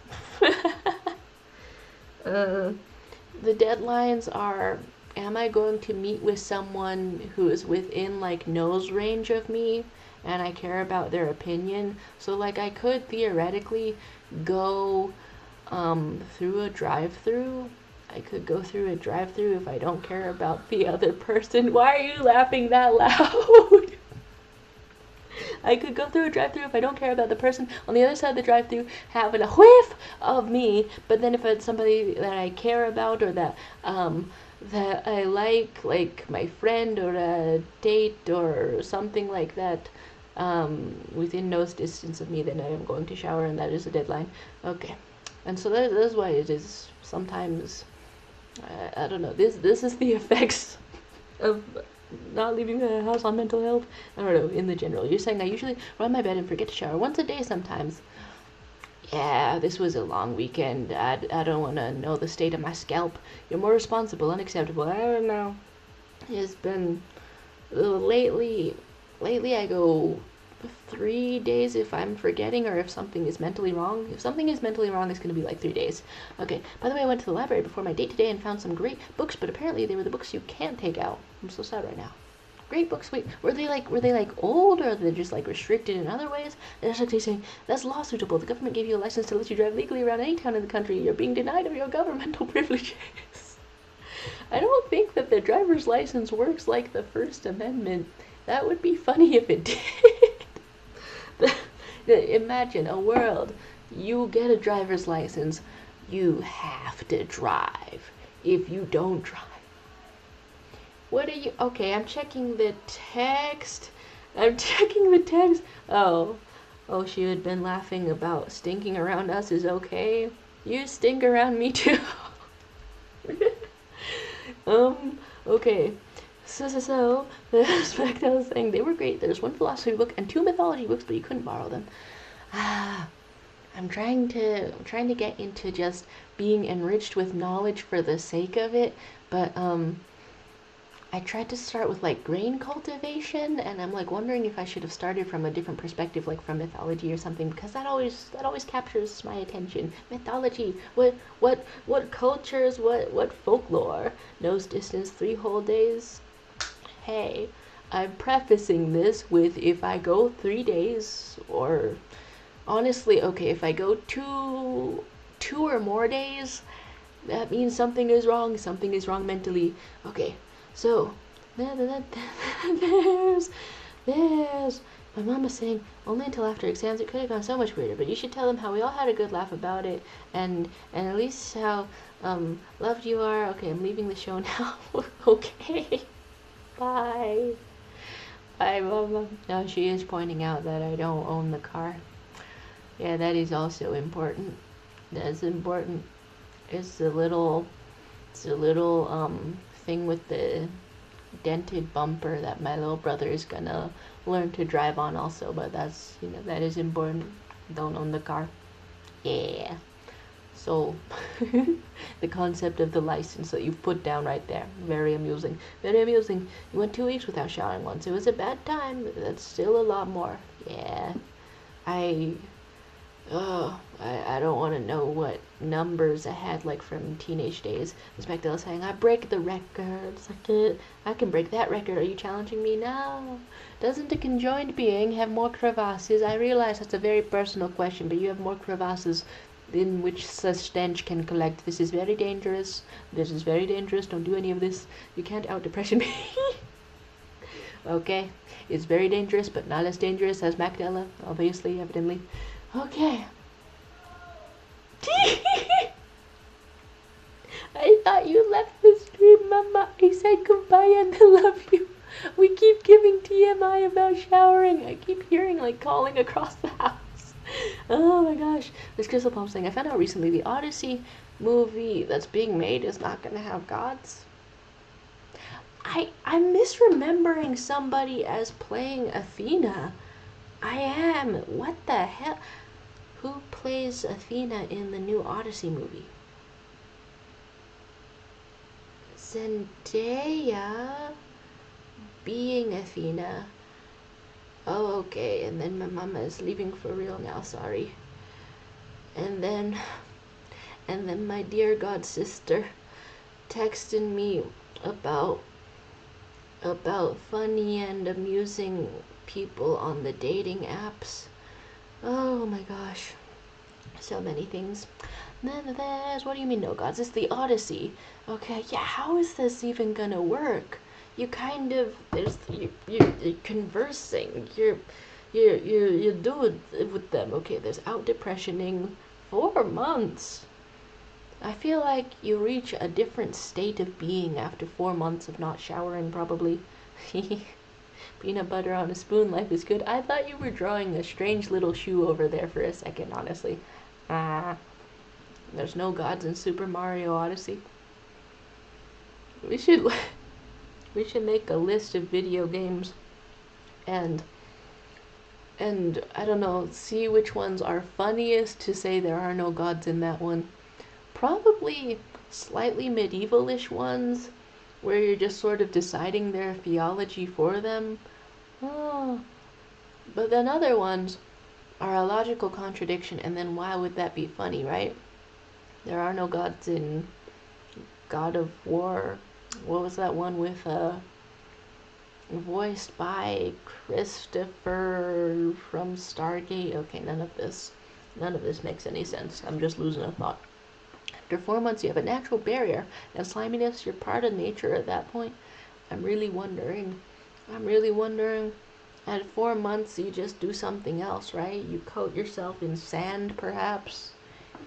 The deadlines are, am I going to meet with someone who is within like nose range of me and I care about their opinion? So like I could theoretically go through a drive-through. I could go through a drive-through if I don't care about the other person. Why are you laughing that loud? I could go through a drive-through if I don't care about the person on the other side of the drive-through having a whiff of me. But then if it's somebody that I care about or that that I like my friend or a date or something like that, within nose distance of me, then I am going to shower, and that is a deadline. Okay, and so that is why it is sometimes. I don't know. This is the effects of not leaving the house on mental health. I don't know, in the general. You're saying I usually run my bed and forget to shower once a day sometimes. Yeah, this was a long weekend. I don't want to know the state of my scalp. You're more responsible, unacceptable. I don't know. It's been lately I go 3 days if I'm forgetting or if something is mentally wrong. If something is mentally wrong, it's going to be like 3 days. Okay, by the way, I went to the library before my date today and found some great books, but apparently they were the books you can't take out. I'm so sad right now. Great books. Wait, were they like old, or are they just like restricted in other ways? They're actually saying that's lawsuitable. The government gave you a license to let you drive legally around any town in the country. You're being denied of your governmental privileges. I don't think that the driver's license works like the First Amendment. That would be funny if it did. Imagine a world, you get a driver's license, you have to drive. If you don't drive, what are you? Okay, I'm checking the text. Oh, she had been laughing about stinking around us is okay. You stink around me too. Okay. So, the aspect I was saying, they were great. There's one philosophy book and 2 mythology books, but you couldn't borrow them. I'm trying to get into just being enriched with knowledge for the sake of it, but I tried to start with like grain cultivation, and I'm like wondering if I should have started from a different perspective, like from mythology or something, because that always captures my attention. Mythology, what cultures, what folklore? Nose distance, 3 whole days. Hey, I'm prefacing this with if I go 3 days, or honestly, okay, if I go two or more days, that means something is wrong mentally. Okay, so there's my mom is saying only until after exams. It could have gone so much weirder, but you should tell them how we all had a good laugh about it, and at least how loved you are. Okay, I'm leaving the show now. Okay. Bye. Bye, Mama. Now she is pointing out that I don't own the car. Yeah, that is also important. That's important. It's a little thing with the dented bumper that my little brother is gonna learn to drive on also, but that's, that is important. Don't own the car. Yeah. So, the concept of the license that you've put down right there. Very amusing. Very amusing. You went 2 weeks without showering once. It was a bad time, but that's still a lot more. Yeah. I don't want to know numbers ahead, like from teenage days. Miss Magdala saying, I break the record. It's like, I can break that record. Are you challenging me? No. Doesn't a conjoined being have more crevasses? I realize that's a very personal question, but you have more crevasses in which such stench can collect. This is very dangerous. This is very dangerous. Don't do any of this. You can't out-depression me. Okay. It's very dangerous, but not as dangerous as Magdala, obviously, evidently. Okay. I thought you left the stream, Mama. I said goodbye and I love you. We keep giving TMI about showering. I keep hearing, like, calling across the house. Oh my gosh. This Crystal Palm saying, I found out recently the Odyssey movie that's being made is not going to have gods. I'm misremembering somebody as playing Athena. I am. What the hell? Who plays Athena in the new Odyssey movie? Zendaya being Athena. Oh, okay. And then my mama is leaving for real now. Sorry. And then my dear god sister texted me about funny and amusing people on the dating apps. Oh my gosh. So many things. None of this. What do you mean no gods? It's the Odyssey. Okay, yeah, how is this even gonna work? You kind of, you're conversing. You do it with them. Okay, there's out-depressioning. 4 months. I feel like you reach a different state of being after 4 months of not showering, probably. Peanut butter on a spoon, life is good. I thought you were drawing a strange little shoe over there for a second, honestly. There's no gods in Super Mario Odyssey. We should make a list of video games and I don't know, see which ones are funniest to say there are no gods in that one. Probably slightly medievalish ones where you're just sort of deciding their theology for them. Oh. But then other ones are a logical contradiction, and then why would that be funny, right? There are no gods in God of War. What was that one with voiced by Christopher from Stargate? Okay, none of this makes any sense. I'm just losing a thought. After 4 months, you have a natural barrier and sliminess. You're part of nature at that point. I'm really wondering. At 4 months, you just do something else, right? You coat yourself in sand, perhaps,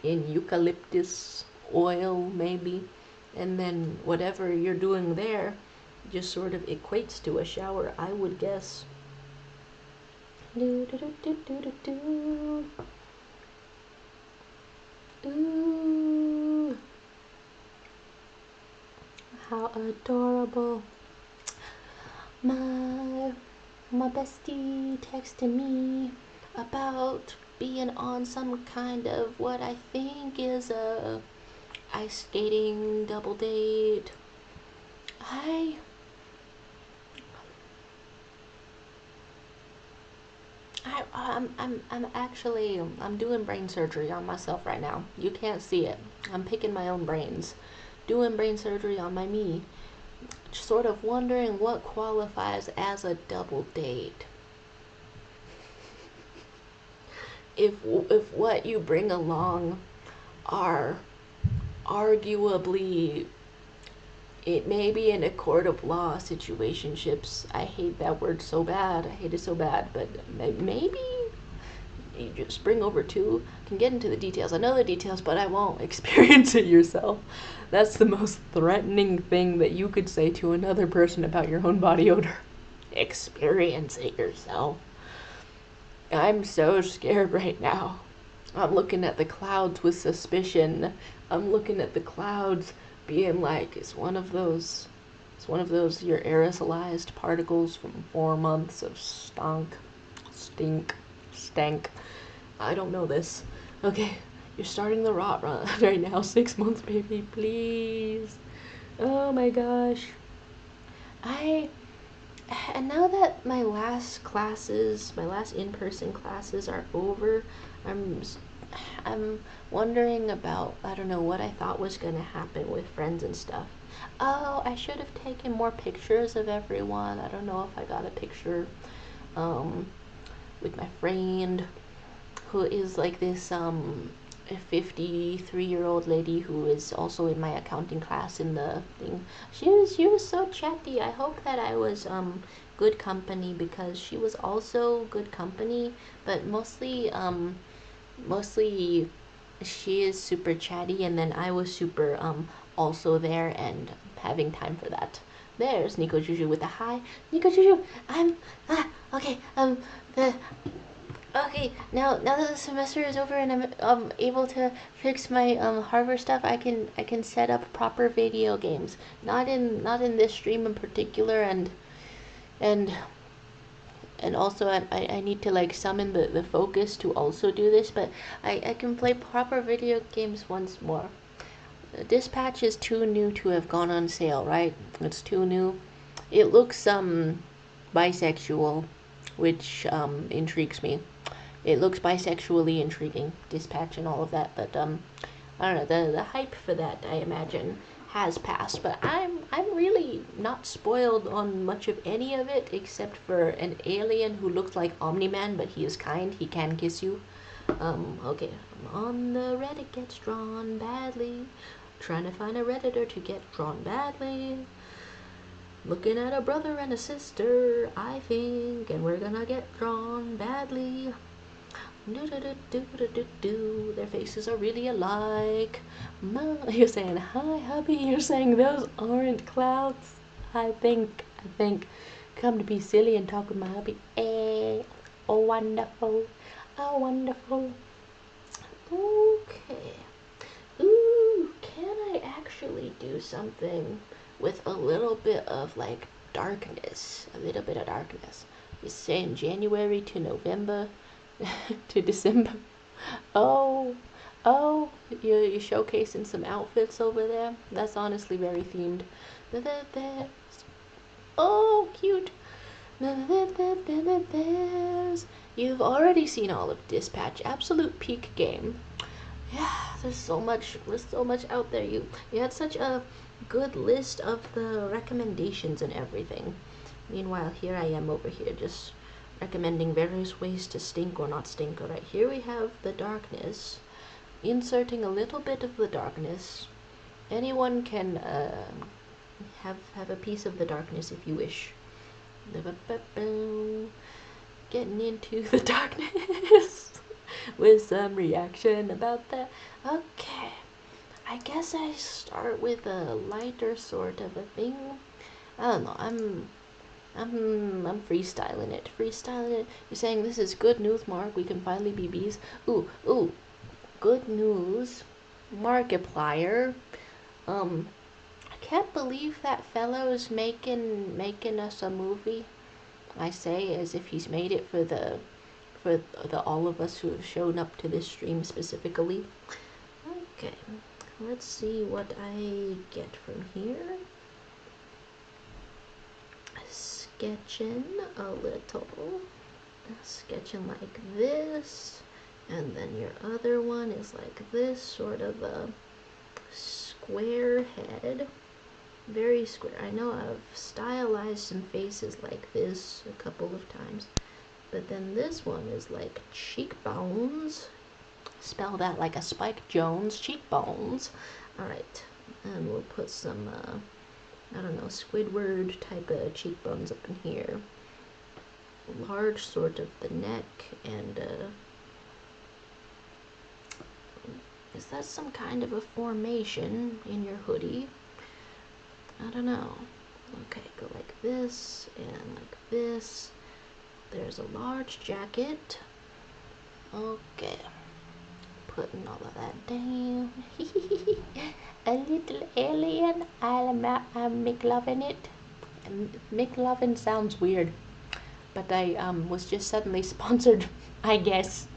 in eucalyptus oil, maybe, and then whatever you're doing there just sort of equates to a shower, I would guess. Ooh, how adorable. My bestie texted me about being on some kind of what I think is a ice skating double date. I'm doing brain surgery on myself right now. You can't see it. I'm picking my own brains. Doing brain surgery on my me. Sort of wondering what qualifies as a double date. If what you bring along are arguably, it may be in a court of law situationships. I hate that word so bad. I hate it so bad, but maybe you just bring over two. I can get into the details. I know the details, but I won't. Experience it yourself. That's the most threatening thing that you could say to another person about your own body odor. Experience it yourself. I'm so scared right now. I'm looking at the clouds with suspicion. I'm looking at the clouds being like, it's one of those your aerosolized particles from 4 months of stank. I don't know this. Okay, you're starting the rot run right now. 6 months, baby, please. Oh my gosh. And now that my last in-person classes are over, I'm I'm wondering about, I don't know, what I thought was going to happen with friends and stuff. Oh, I should have taken more pictures of everyone. I don't know if I got a picture um with my friend who is like this a 53-year-old lady who is also in my accounting class in the thing. She was so chatty. I hope that I was good company, because she was also good company, but mostly she is super chatty, and then I was super also there and having time for that. There's Nico Juju with a hi. Nico Juju, I'm okay. The Okay, now that the semester is over and I'm able to fix my hardware stuff, I can set up proper video games. Not in this stream in particular, and and also I need to like summon the focus to also do this, but I can play proper video games once more. Dispatch is too new to have gone on sale, right? It's too new. It looks bisexual, which intrigues me. It looks bisexually intriguing, Dispatch and all of that, but I don't know, the hype for that, I imagine, has passed. But I'm really not spoiled on much of any of it, except for an alien who looks like Omni-Man, but he is kind. He can kiss you. Okay. On the Reddit gets drawn badly. Trying to find a Redditor to get drawn badly. Looking at a brother and a sister, I think, and we're gonna get drawn badly. Their faces are really alike. You're saying, hi, hubby. You're saying those aren't clouds. I think. Come to be silly and talk with my hubby. Oh, wonderful. Oh, wonderful. Okay. Ooh, can I actually do something with a little bit of, like, darkness? A little bit of darkness. You're saying January to November. To December. Oh, you're showcasing some outfits over there. That's honestly very themed. Oh, cute. You've already seen all of Dispatch. Absolute peak game. Yeah, there's so much out there. You had such a good list of the recommendations and everything. Meanwhile, here I am over here just recommending various ways to stink or not stink. Alright, here we have the darkness. Inserting a little bit of the darkness. Anyone can have a piece of the darkness if you wish. Getting into the darkness with some reaction about that. Okay, I guess I start with a lighter sort of a thing. I don't know, I'm freestyling it. You're saying this is good news, Mark. We can finally be bees. Ooh. Good news. Markiplier. I can't believe that fellow's making us a movie. I say as if he's made it for the all of us who have shown up to this stream specifically. Okay. Let's see what I get from here. Sketching a little, sketching like this, and then your other one is like this, sort of a square head, very square. I know I've stylized some faces like this a couple of times, but then this one is like cheekbones, spell that like a Spike Jones, cheekbones. Alright, and we'll put some I don't know, Squidward type of cheekbones up in here. Large sort of the neck, and is that some kind of a formation in your hoodie? I don't know. Okay, go like this and like this. There's a large jacket. Okay. Putting all of that down. A little alien. I'm McLovin' it. McLovin sounds weird, but I was just suddenly sponsored, I guess,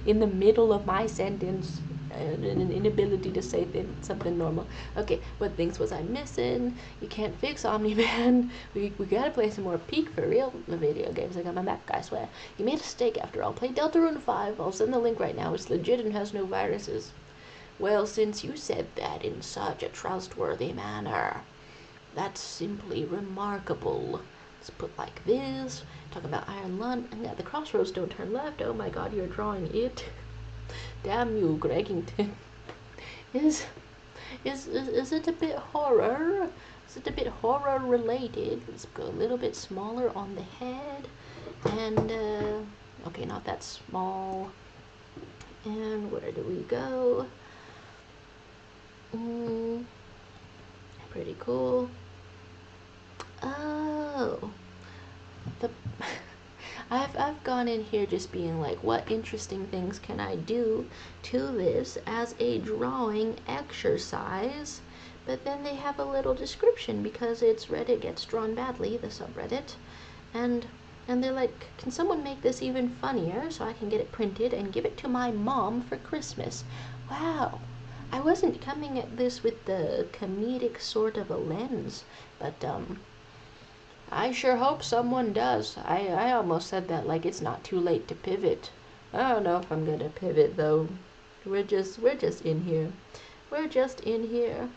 in the middle of my sentence. an inability to say something normal. Okay, what things was I missing? You can't fix Omni-Man. We gotta play some more Peak for real video games. I got my Mac, I swear. You made a mistake after all. Play Deltarune 5. I'll send the link right now. It's legit and has no viruses. Well, since you said that in such a trustworthy manner, that's simply remarkable. Let's put like this. Talk about Iron Lung. And yeah, the crossroads don't turn left. Oh my god, you're drawing it. Damn you, Greggington. Is it a bit horror? Is it a bit horror related? Let's go a little bit smaller on the head. And, okay, not that small. And where do we go? Pretty cool. Oh. The I've gone in here just being like, what interesting things can I do to this as a drawing exercise? But then they have a little description because it's Reddit gets drawn badly, the subreddit, and they're like, can someone make this even funnier so I can get it printed and give it to my mom for Christmas? Wow. I wasn't coming at this with the comedic sort of a lens, but I sure hope someone does. I almost said that like it's not too late to pivot. I don't know if I'm gonna pivot though. We're just in here. We're just in here.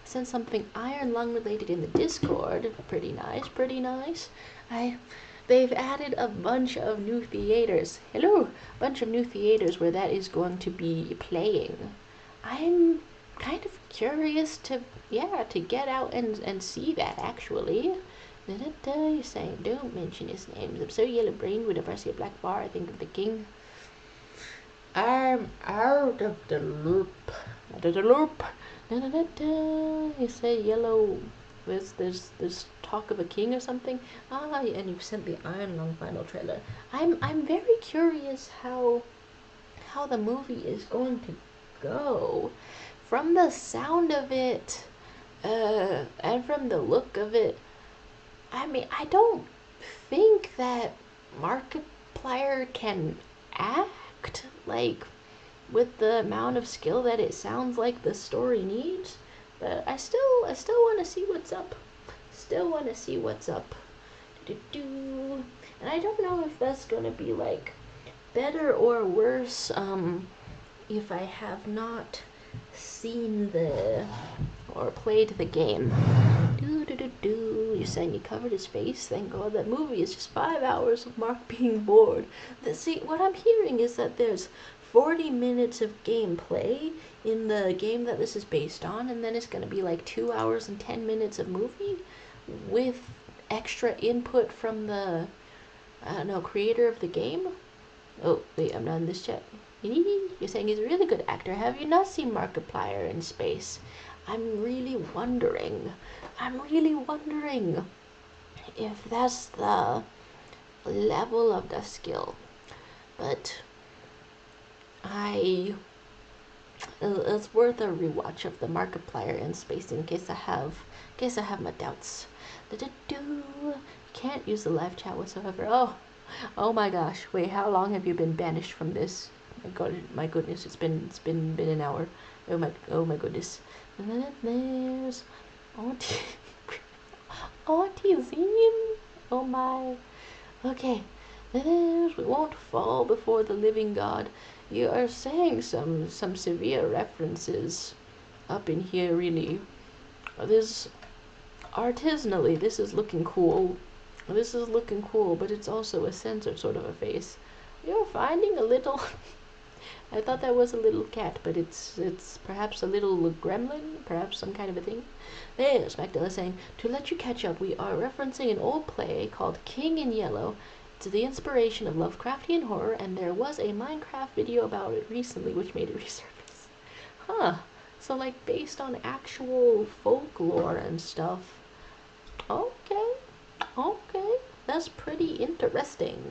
Sent something Iron Lung related in the Discord. Pretty nice, pretty nice. They've added a bunch of new theaters. Hello, bunch of new theaters where that is going to be playing. I'm kind of curious to get out and see that actually. You're saying don't mention his names. I'm so yellow brained with a black bar. I think of the king. I'm out of the loop. Out of the loop. You say yellow. There's talk of a king or something. And you've sent the Iron Lung final trailer. I'm very curious how the movie is going to go. From the sound of it, and from the look of it, I mean, I don't think that Markiplier can act like with the amount of skill that it sounds like the story needs. But I still want to see what's up. Still want to see what's up. And I don't know if that's gonna be like better or worse. If I have not seen or played the game. You're saying he covered his face? Thank God. That movie is just 5 hours of Mark being bored. See, what I'm hearing is that there's 40 minutes of gameplay in the game that this is based on, and then it's going to be like 2 hours and 10 minutes of movie with extra input from the, I don't know, creator of the game? Oh, wait, I'm not in this chat. You're saying he's a really good actor. Have you not seen Markiplier in space? I'm really wondering if that's the level of the skill. But it's worth a rewatch of the Markiplier in space in case I have my doubts. Can't use the live chat whatsoever. Oh my gosh. Wait, how long have you been banished from this? My goodness, it's been an hour. Oh my goodness. And then there's Auntie Zine. Oh my. Okay. There's we won't fall before the living God. You are saying some severe references up in here, really. This artisanally, this is looking cool. But it's also a censored sort of a face. You're finding a little I thought that was a little cat, but it's perhaps a little gremlin, perhaps some kind of a thing. There's Magdala saying, to let you catch up, we are referencing an old play called King in Yellow. It's the inspiration of Lovecraftian horror, and there was a Minecraft video about it recently, which made it resurface. Huh. So, like, based on actual folklore and stuff. Okay. That's pretty interesting.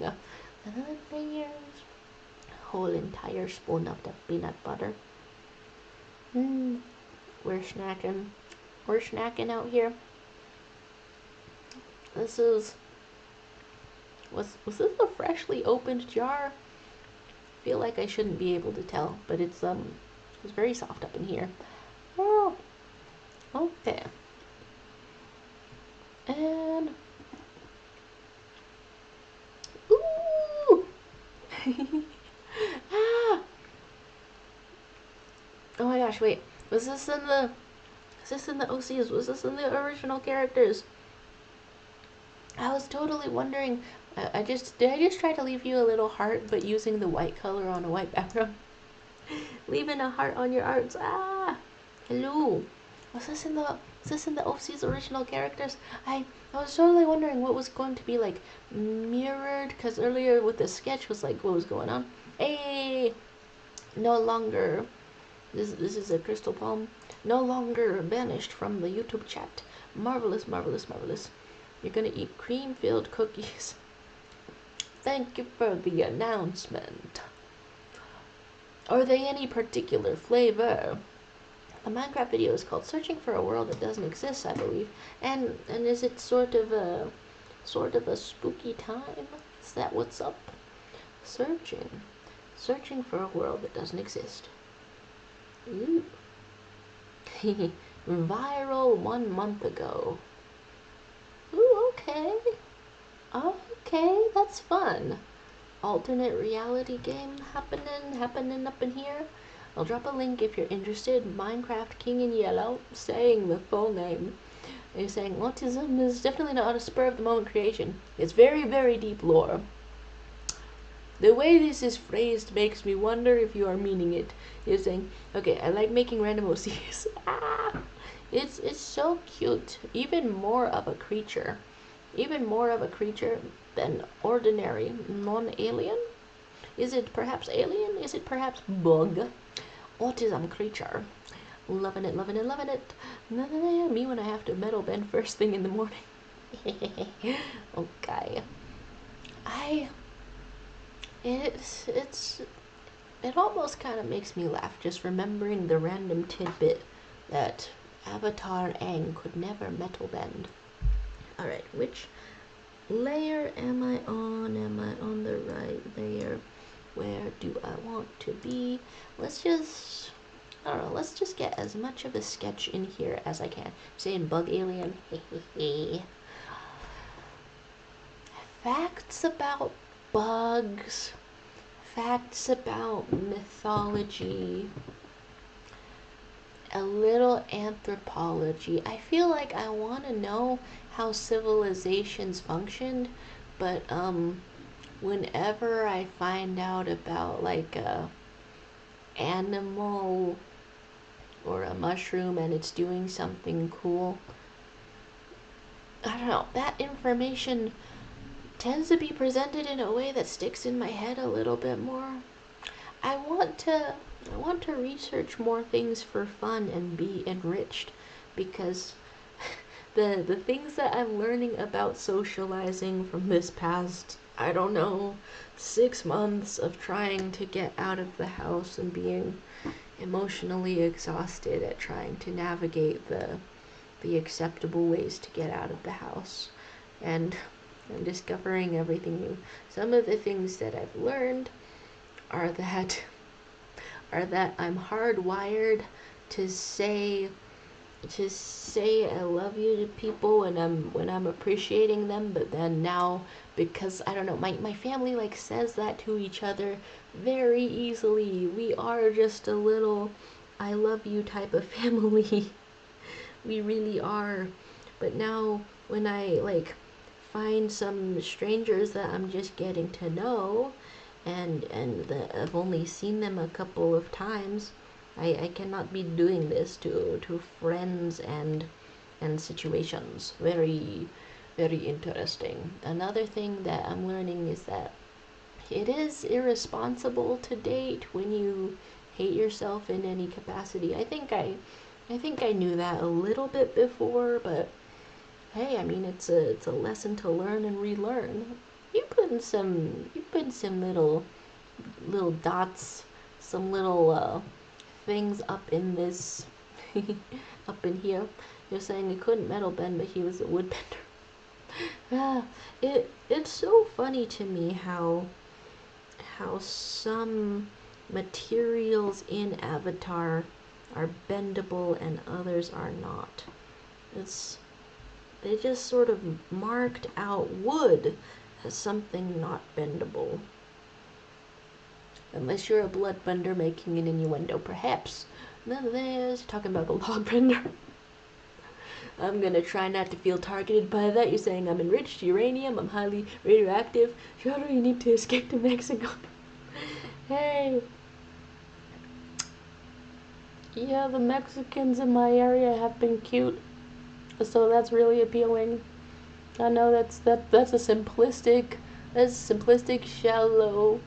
There's whole entire spoon of the peanut butter. We're snacking out here. This is was this a freshly opened jar? feel like I shouldn't be able to tell, but it's very soft up in here. Oh, okay. And ooh, ah! Oh my gosh, wait. Was this in the? Is this in the OCs? Was this in the original characters? I was totally wondering. Did I just try to leave you a little heart, but using the white color on a white background? Leaving a heart on your arts. Ah, hello. Was this in the OC's original characters? I was totally wondering what was going to be like mirrored, because earlier with the sketch was like what was going on. Hey, no longer. This is a crystal palm. No longer banished from the YouTube chat. Marvelous, marvelous, marvelous. You're gonna eat cream-filled cookies. Thank you for the announcement. Are they any particular flavor? The Minecraft video is called "Searching for a World That Doesn't Exist," I believe. And is it sort of a spooky time? Is that what's up? Searching for a world that doesn't exist. Ooh. Viral 1 month ago. Ooh, okay. Okay, that's fun. Alternate reality game happening up in here. I'll drop a link if you're interested. Minecraft King in Yellow, saying the full name. They're saying autism is definitely not a spur of the moment creation. It's very, very deep lore. The way this is phrased makes me wonder if you are meaning it. You're saying, okay, I like making random OCs. It's so cute. Even more of a creature than ordinary non-alien. Is it perhaps alien? Is it perhaps bug? Autism creature. Loving it, loving it, loving it. Me when I have to metal bend first thing in the morning. Okay. It almost kind of makes me laugh just remembering the random tidbit that Avatar Aang could never metal bend. Alright, which layer am I on? Am I on the right layer? Where do I want to be? Let's just get as much of a sketch in here as I can. Saying bug alien. Facts about bugs. Facts about mythology. A little anthropology. I feel like I want to know how civilizations functioned, but whenever I find out about like a animal or a mushroom and it's doing something cool, I don't know, that information tends to be presented in a way that sticks in my head a little bit more. I want to research more things for fun and be enriched, because the things that I'm learning about socializing from this past, I don't know, 6 months of trying to get out of the house and being emotionally exhausted at trying to navigate the acceptable ways to get out of the house, and I'm discovering everything new. Some of the things that I've learned are that I'm hardwired to say I love you to people when I'm appreciating them, but then now, because I don't know, my family like says that to each other very easily. We are just a little I love you type of family. We really are. But now when I like find some strangers that I'm just getting to know, and that I've only seen them a couple of times, I cannot be doing this to friends and situations. Very, very interesting. Another thing that I'm learning is that it is irresponsible to date when you hate yourself in any capacity. I think I knew that a little bit before, but hey, I mean it's a lesson to learn and relearn. You put in some little dots, some little things up in this up in here. You're saying he couldn't metal bend, but he was a woodbender. It's so funny to me how how some materials in Avatar are bendable and others are not. They just sort of marked out wood as something not bendable. Unless you're a bloodbender making an innuendo, perhaps. None of this. Talking about the logbender. I'm gonna try not to feel targeted by that. You're saying I'm enriched uranium, I'm highly radioactive. Shadow, you need to escape to Mexico. Hey. Yeah, the Mexicans in my area have been cute, so that's really appealing. I know that's a simplistic, shallow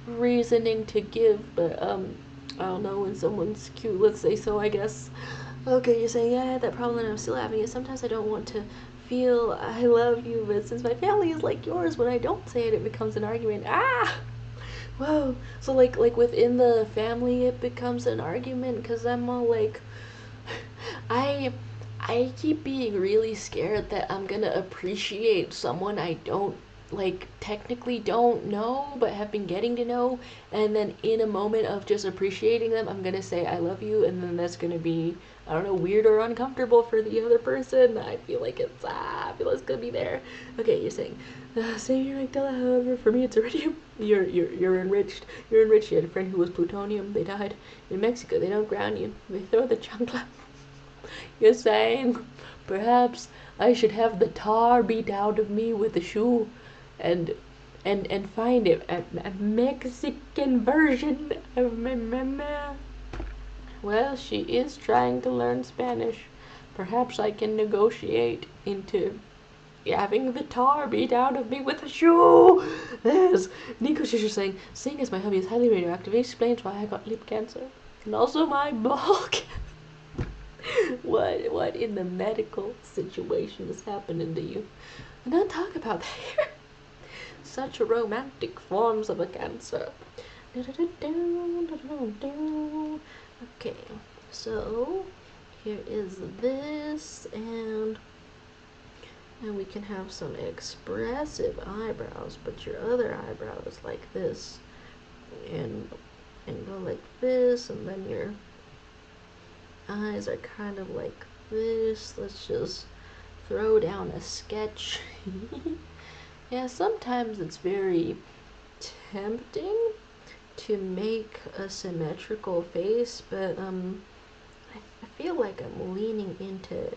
reasoning to give, but I don't know, when someone's cute, let's say so, I guess. Okay, you're saying, yeah, I had that problem and I'm still having it. Sometimes I don't want to feel I love you, but since my family is like yours, when I don't say it, it becomes an argument. Ah! Whoa. So, like within the family, it becomes an argument, because I'm all like, I I keep being really scared that I'm gonna appreciate someone I don't, like, technically don't know but have been getting to know, and then in a moment of just appreciating them I'm gonna say I love you, and then that's gonna be, I don't know, weird or uncomfortable for the other person. I feel like I feel it's gonna be there. Okay, you're saying same here, Magdala. However, for me it's iridium. You're enriched. You're enriched. You had a friend who was plutonium. They died. In Mexico they don't ground you, they throw the chancla. You're saying perhaps I should have the tar beat out of me with a shoe, and find a Mexican version of my mama. Well, she is trying to learn Spanish. Perhaps I can negotiate into having the tar beat out of me with a shoe. There's Nico Shisha saying, seeing as my hubby is highly radioactive, it explains why I got lip cancer. And also my ball cancer. What in the medical situation is happening to you? I'm not talking about that here. Such romantic forms of a cancer. Okay, so here is this, and we can have some expressive eyebrows, but your other eyebrow is like this, and go like this, and then your eyes are kind of like this. Let's just throw down a sketch. Yeah, sometimes it's very tempting to make a symmetrical face, but I feel like I'm leaning into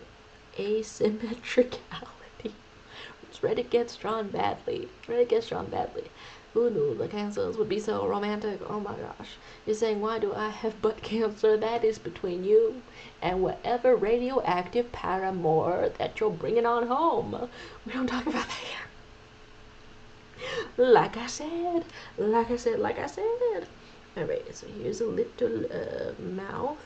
asymmetricality. Reddit gets drawn badly. Who knew the cancers would be so romantic? Oh my gosh. You're saying, why do I have butt cancer? That is between you and whatever radioactive paramour that you're bringing on home. We don't talk about that here. Like I said. Alright, so here's a little mouth.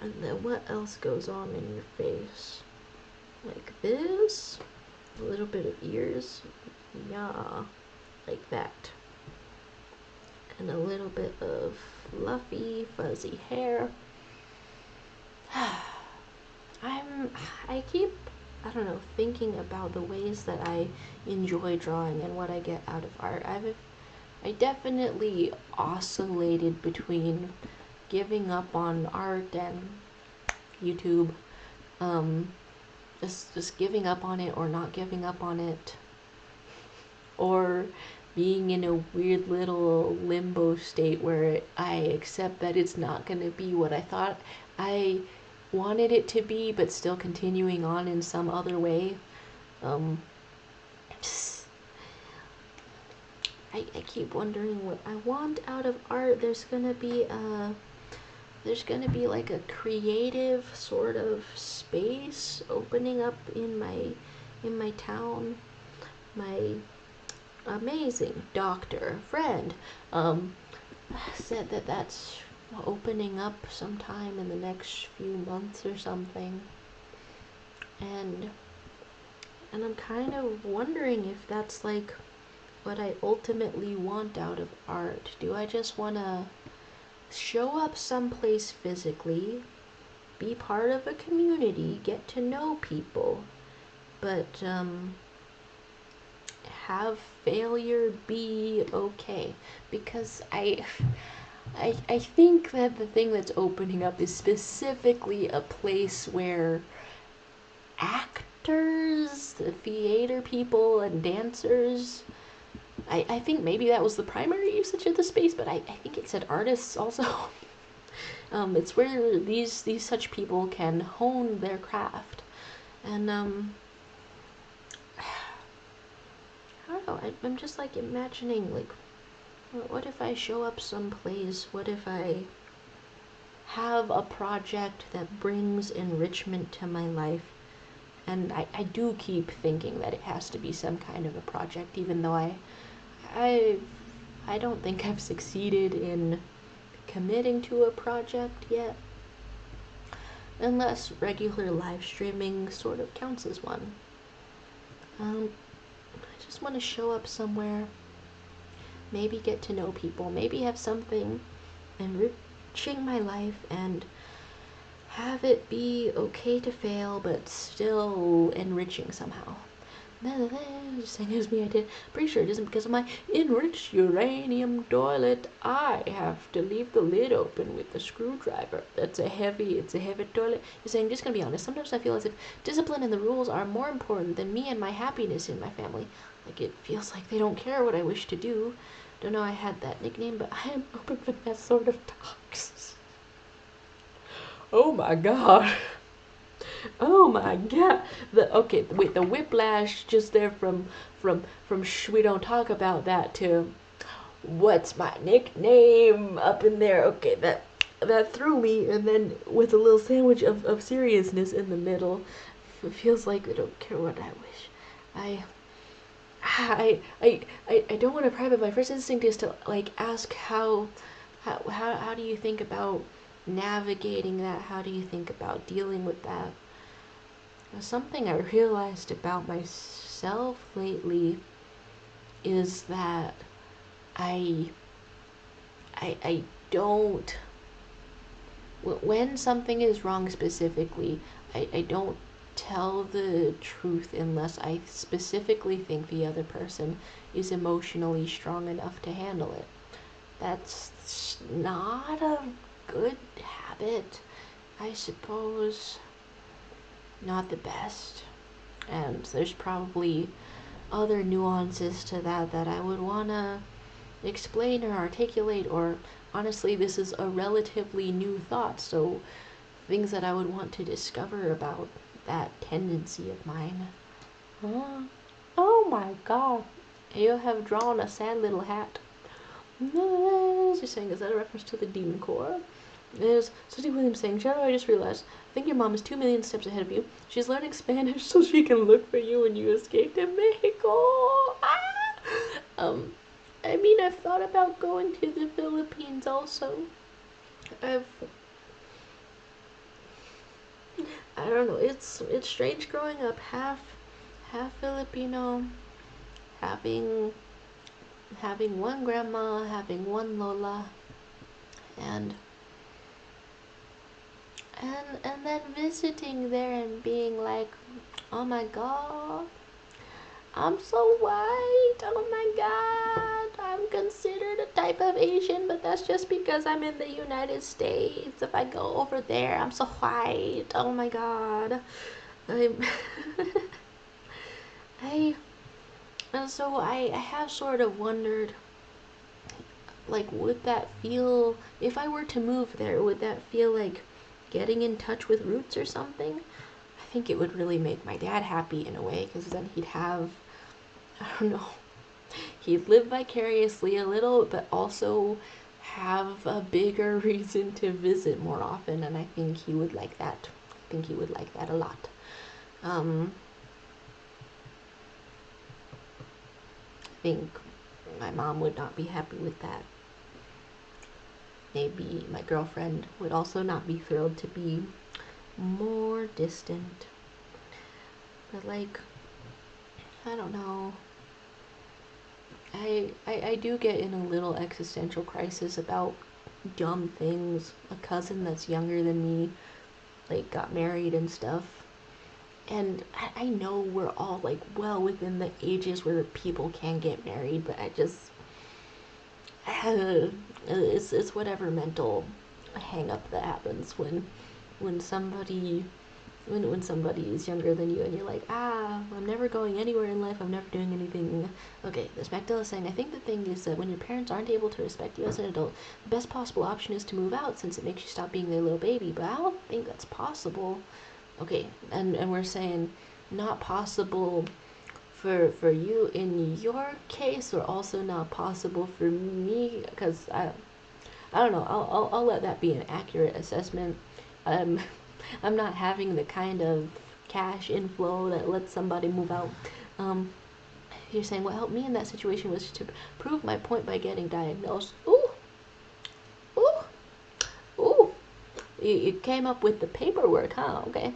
And then what else goes on in your face? Like this. A little bit of ears. Yeah, like that. And a little bit of fluffy, fuzzy hair. I keep, I don't know, thinking about the ways that I enjoy drawing and what I get out of art. I definitely oscillated between giving up on art and YouTube, just giving up on it or not giving up on it, or being in a weird little limbo state where I accept that it's not going to be what I thought I wanted it to be, but still continuing on in some other way. I keep wondering what I want out of art. There's gonna be like a creative sort of space opening up in my town. My amazing doctor friend said that that's opening up sometime in the next few months or something, and I'm kind of wondering if that's like what I ultimately want out of art. Do I just want to show up someplace physically, be part of a community, get to know people, but have failure be okay, because I think that the thing that's opening up is specifically a place where actors, the theater people, and dancers. I think maybe that was the primary usage of the space, but I think it said artists also. It's where these such people can hone their craft, and I don't know. I'm just like imagining, like, what if I show up someplace? What if I have a project that brings enrichment to my life? And I do keep thinking that it has to be some kind of a project, even though I I don't think I've succeeded in committing to a project yet, unless regular live streaming sort of counts as one. I just want to show up somewhere, maybe get to know people, maybe have something enriching my life, and have it be okay to fail, but still enriching somehow. Same as me, I did. Pretty sure it isn't because of my enriched uranium toilet. I have to leave the lid open with the screwdriver. It's a heavy toilet. You're saying, just gonna be honest, sometimes I feel as if discipline and the rules are more important than me and my happiness in my family. Like, it feels like they don't care what I wish to do. Don't know I had that nickname, but I am open for that sort of talks. Oh my god. Oh my god. The whiplash just there from we don't talk about that to what's my nickname up in there. Okay, that threw me, and then with a little sandwich of seriousness in the middle. It feels like they don't care what I wish. I don't want to pry, but my first instinct is to like ask how do you think about navigating that? How do you think about dealing with that? Something I realized about myself lately is that I I don't, when something is wrong specifically, I don't tell the truth unless I specifically think the other person is emotionally strong enough to handle it. That's not a good habit, I suppose. Not the best. And there's probably other nuances to that I would want to explain or articulate, or honestly, this is a relatively new thought, so things that I would want to discover about that tendency of mine. Huh? Oh my god. You have drawn a sad little hat. She's saying, is that a reference to the Demon Core? There's Susie Williams saying, Shadow, I just realized, I think your mom is 2 million steps ahead of you. She's learning Spanish so she can look for you when you escape to Mexico. Ah! I mean, I've thought about going to the Philippines also. I don't know, it's strange growing up half Filipino, having one grandma, having one Lola, and then visiting there and being like, oh my god, I'm so white, oh my god, I'm considered a type of Asian, but that's just because I'm in the United States. If I go over there, I'm so white, oh my god. I'm and so I have sort of wondered, like, would that feel, if I were to move there, would that feel like getting in touch with roots or something? I think it would really make my dad happy in a way, because then he'd have, I don't know, he'd live vicariously a little, but also have a bigger reason to visit more often, and I think he would like that. I think he would like that a lot. I think my mom would not be happy with that. Maybe my girlfriend would also not be thrilled to be more distant. But like, I don't know. I do get in a little existential crisis about dumb things. A cousin that's younger than me, like, got married and stuff. and I know we're all like well within the ages where people can get married, but I just it's whatever mental hang up that happens when somebody when somebody is younger than you and you're like, I'm never going anywhere in life, I'm never doing anything. Okay, this Magdala is saying, I think the thing is that when your parents aren't able to respect you as an adult, the best possible option is to move out since it makes you stop being their little baby. But I don't think that's possible. Okay, and we're saying not possible for you in your case, or also not possible for me, because I don't know. I'll let that be an accurate assessment. Um, I'm not having the kind of cash inflow that lets somebody move out. Um, you're saying what helped me in that situation was to prove my point by getting diagnosed. Ooh, ooh, ooh. You came up with the paperwork, huh? Okay.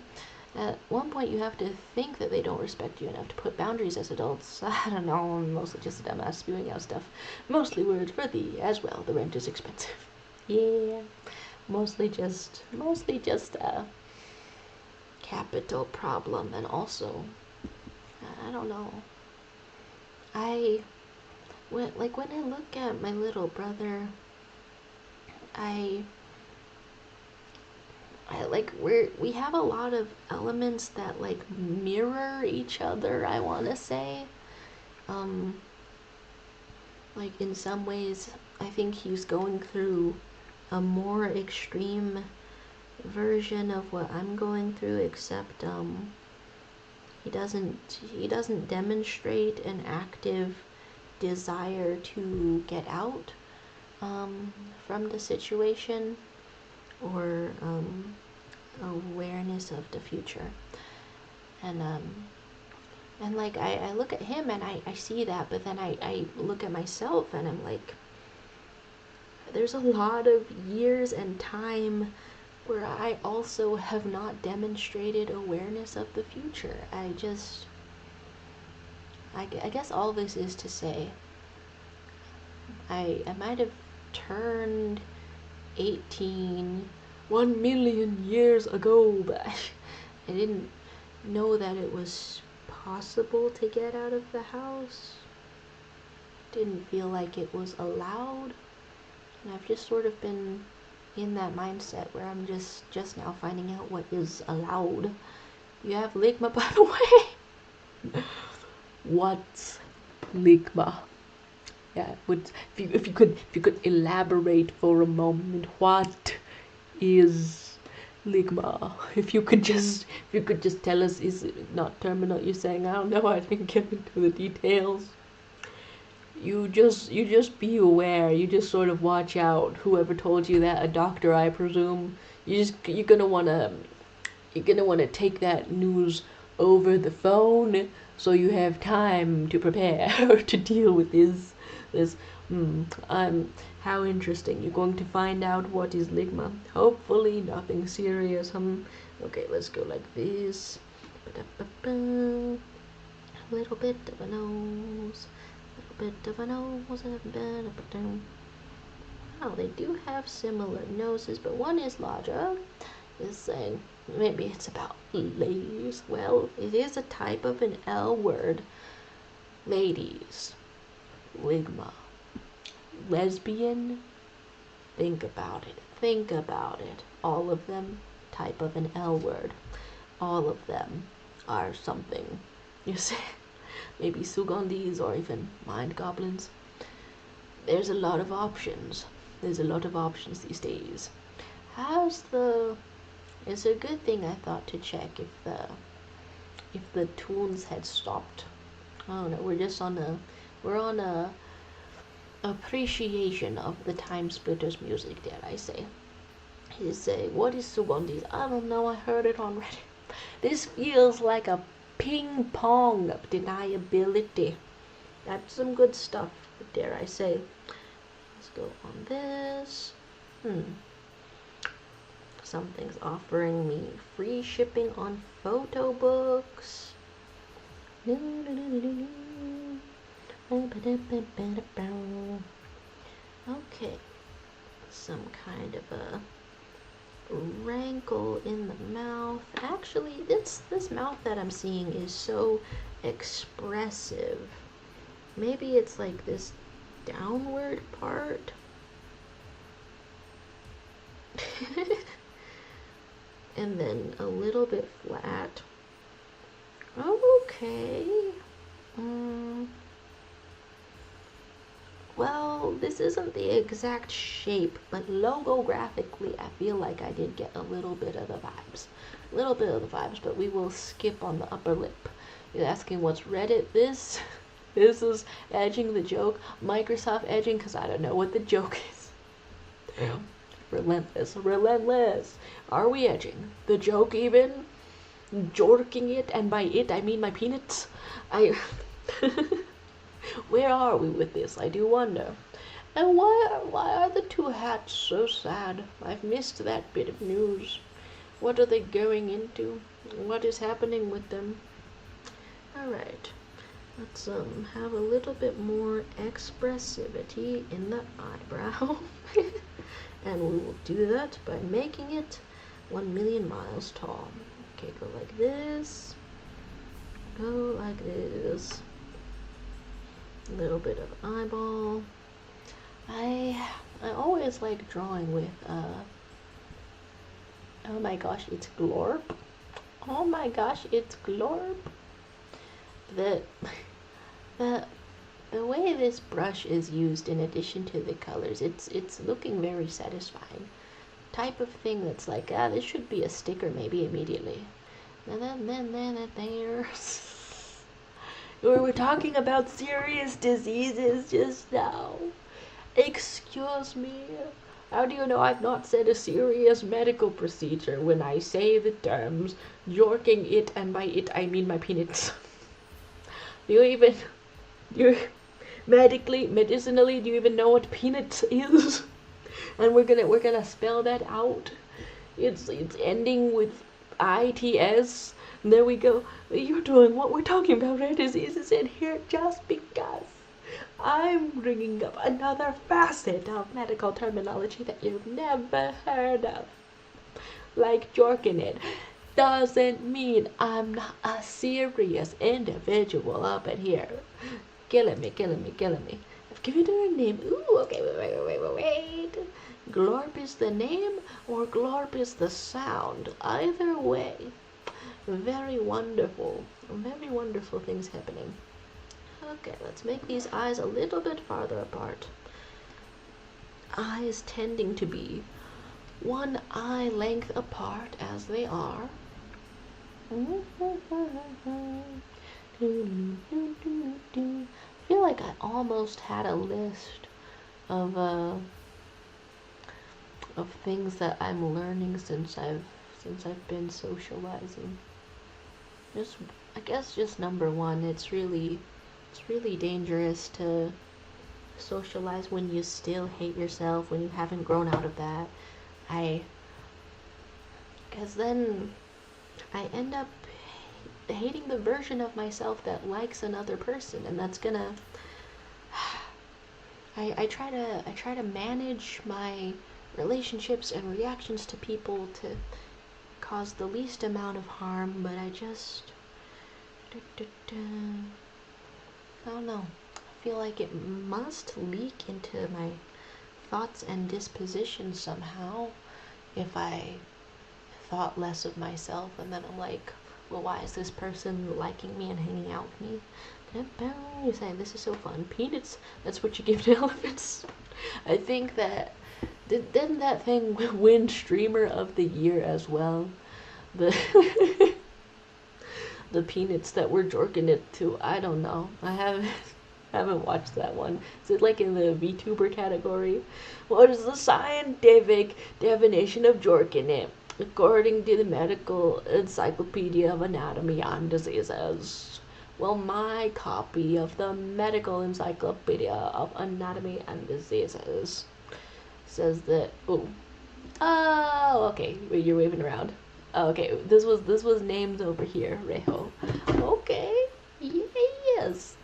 At one point, you have to think that they don't respect you enough to put boundaries as adults. I don't know. I'm mostly just a dumbass spewing out stuff. Mostly words for thee as well. The rent is expensive. Yeah. Mostly just a capital problem, and also I don't know. When I look at my little brother, I like we have a lot of elements that like mirror each other, I want to say. Like in some ways I think he's going through a more extreme version of what I'm going through, except he doesn't demonstrate an active desire to get out from the situation, or awareness of the future. And like I look at him and I see that, but then I look at myself and I'm like, there's a lot of years and time where I also have not demonstrated awareness of the future. I guess all this is to say, I might have turned 18 1,000,000 years ago, but I didn't know that it was possible to get out of the house. Didn't feel like it was allowed. And I've just sort of been in that mindset where I'm just now finding out what is allowed. You have Ligma, by the way. What's Ligma? Yeah, if you could elaborate for a moment, what is Ligma? If you could just tell us, is it not terminal? You're saying, I don't know, I didn't get into the details. You just be aware. You just sort of watch out. Whoever told you that, a doctor, I presume. You're gonna wanna take that news over the phone so you have time to prepare to deal with this. How interesting. You're going to find out what is Ligma. Hopefully nothing serious. Okay, let's go like this. A little bit of a nose. A little bit of a nose. Wow, they do have similar noses, but one is larger. Is saying maybe it's about ladies. Well, it is a type of an L word. Ladies. Ligma. Lesbian. Think about it. Think about it. All of them type of an L word. All of them are something. You see, maybe Sugandis or even mind goblins. There's a lot of options. There's a lot of options these days. It's a good thing I thought to check if the tunes had stopped. I don't know. We're on a appreciation of the Time Splitters music, dare I say. He's saying, what is Sugandis? I don't know, I heard it on Reddit. This feels like a ping pong of deniability. That's some good stuff, dare I say. Let's go on this. Something's offering me free shipping on photo books. Okay, some kind of a rankle in the mouth. Actually, this mouth that I'm seeing is so expressive. Maybe it's like this downward part. And then a little bit flat. Okay. Well, this isn't the exact shape, but logographically, I feel like I did get a little bit of the vibes. A little bit of the vibes, but we will skip on the upper lip. You're asking what's Reddit? This is edging the joke. Microsoft edging, because I don't know what the joke is. Damn. Relentless. Are we edging? The joke even? Jorking it, and by it I mean my peanuts. Where are we with this? I do wonder. And why are the two hats so sad? I've missed that bit of news. What are they going into? What is happening with them? Alright. Let's have a little bit more expressivity in the eyebrow. And we will do that by making it 1,000,000 miles tall. Okay, go like this. Go like this. A little bit of eyeball. I always like drawing with oh my gosh, it's Glorp. Oh my gosh, it's Glorp. The way this brush is used in addition to the colors, it's looking very satisfying. Type of thing that's like, this should be a sticker maybe immediately. And then there's we were talking about serious diseases just now. Excuse me. How do you know I've not said a serious medical procedure when I say the terms jorking it, and by it I mean my peanuts? You're medicinally, do you even know what peanuts is? And we're gonna spell that out. It's ending with ITS. And there we go. You're doing what we're talking about, rare diseases in here just because I'm bringing up another facet of medical terminology that you've never heard of. Like jorking it doesn't mean I'm not a serious individual up in here. Killing me. I've given her a name. Ooh, okay, wait. Glorp is the name or Glorp is the sound. Either way. Very wonderful things happening. Okay, let's make these eyes a little bit farther apart. Eyes tending to be one eye length apart as they are. I feel like I almost had a list of things that I'm learning since I've been socializing. I guess just number one, it's really dangerous to socialize when you still hate yourself, when you haven't grown out of that. Because then I end up hating the version of myself that likes another person, and that's gonna I try to manage my relationships and reactions to people to cause the least amount of harm, but I just I don't know. I feel like it must leak into my thoughts and disposition somehow if I thought less of myself, and then I'm like, well, why is this person liking me and hanging out with me? You're saying this is so fun. Peanuts, that's what you give to elephants. I think that didn't that thing win Streamer of the Year as well? The the peanuts that we're jorking it to. I don't know. I haven't watched that one. Is it like in the VTuber category? What is the scientific definition of jorking it? According to the Medical Encyclopedia of Anatomy and Diseases. Well, my copy of the Medical Encyclopedia of Anatomy and Diseases says that. Oh, okay. You're waving around. Oh, okay. This was named over here, Reho. Okay. Yes.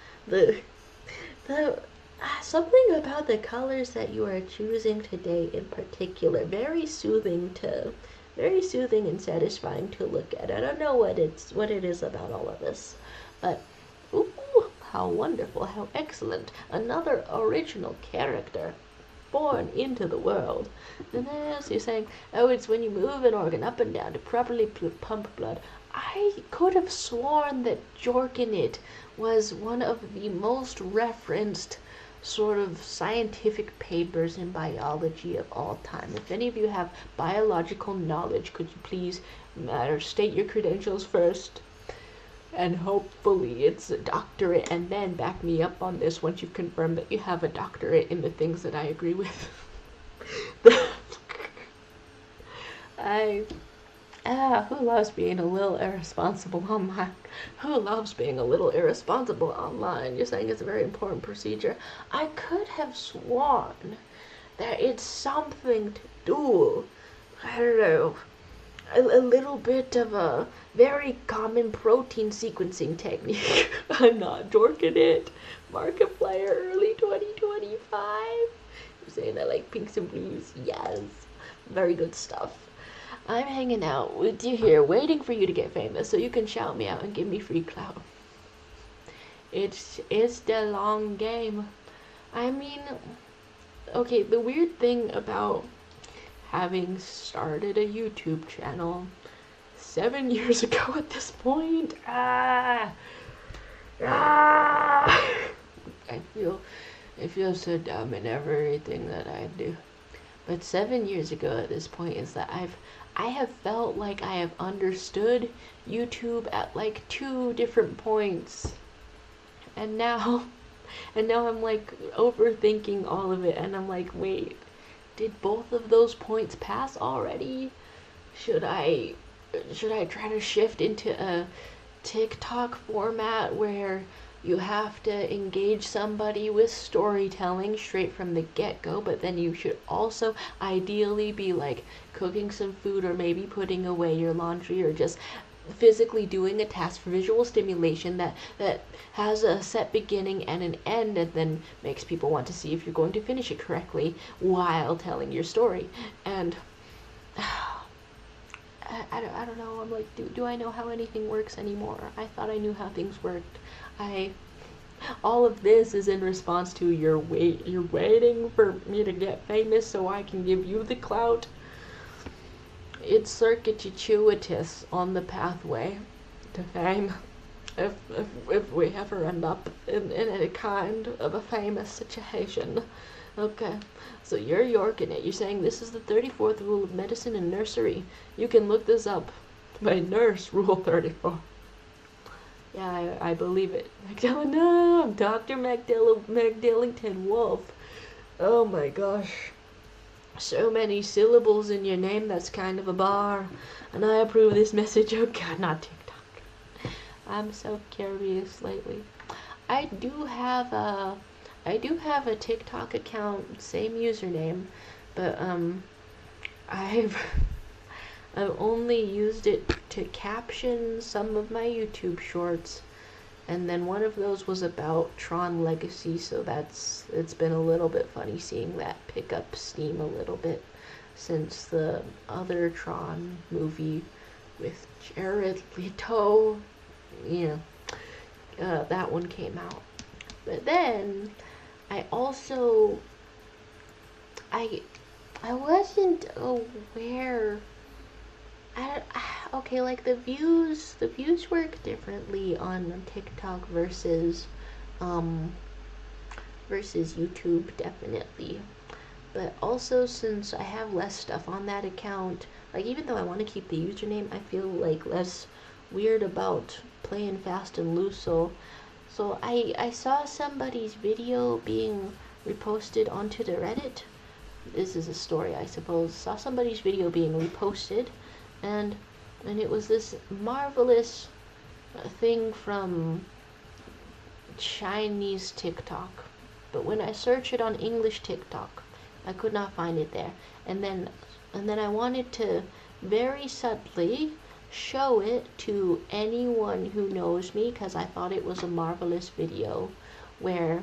something about the colors that you are choosing today in particular, very soothing and satisfying to look at. I don't know what it is about all of this, but ooh, how wonderful, how excellent. Another original character born into the world. And as you're saying, oh, it's when you move an organ up and down to properly pump blood. I could have sworn that Jorkin was one of the most referenced sort of scientific papers in biology of all time. If any of you have biological knowledge, could you please state your credentials first? And hopefully it's a doctorate, and then back me up on this once you've confirmed that you have a doctorate in the things that I agree with. Who loves being a little irresponsible online? Who loves being a little irresponsible online? You're saying it's a very important procedure. I could have sworn that it's something to do, I don't know, a little bit of a very common protein sequencing technique. I'm not jorking it. Markiplier early 2025. You're saying I like pinks and blues. Yes. Very good stuff. I'm hanging out with you here, waiting for you to get famous so you can shout me out and give me free clout. It's the long game. I mean, okay, the weird thing about having started a YouTube channel 7 years ago at this point, I feel so dumb in everything that I do. But 7 years ago at this point is that I have felt like I have understood YouTube at like 2 different points. And now I'm like overthinking all of it, and I'm like, wait, did both of those points pass already? Should I try to shift into a TikTok format where you have to engage somebody with storytelling straight from the get-go, but then you should also ideally be like cooking some food or maybe putting away your laundry or just physically doing a task for visual stimulation that has a set beginning and an end, and then makes people want to see if you're going to finish it correctly while telling your story. And I don't know, I'm like, do I know how anything works anymore? I thought I knew how things worked. All of this is in response to you're waiting for me to get famous so I can give you the clout. It's circuitous on the pathway to fame. If we ever end up in any kind of a famous situation. Okay, so you're yorking it. You're saying this is the 34th rule of medicine and nursery. You can look this up. My nurse, rule 34. Yeah, I believe it. Magdalene, no, I'm Dr. Magdalington Wolf. Oh my gosh. So many syllables in your name, that's kind of a bar. And I approve this message. Oh god, not TikTok. I'm so curious lately. I do have a TikTok account, same username, but I've only used it to caption some of my YouTube shorts, and then one of those was about Tron Legacy, so it's been a little bit funny seeing that pick up steam a little bit since the other Tron movie with Jared Leto, that one came out. But then I also I wasn't aware. Okay, like the views work differently on TikTok versus YouTube, definitely. But also, since I have less stuff on that account, like even though I want to keep the username, I feel like less weird about playing fast and loose. So I saw somebody's video being reposted onto the Reddit. This is a story, I suppose. Saw somebody's video being reposted, and it was this marvelous thing from Chinese TikTok. But when I searched it on English TikTok, I could not find it there. And then I wanted to very subtly show it to anyone who knows me, because I thought it was a marvelous video where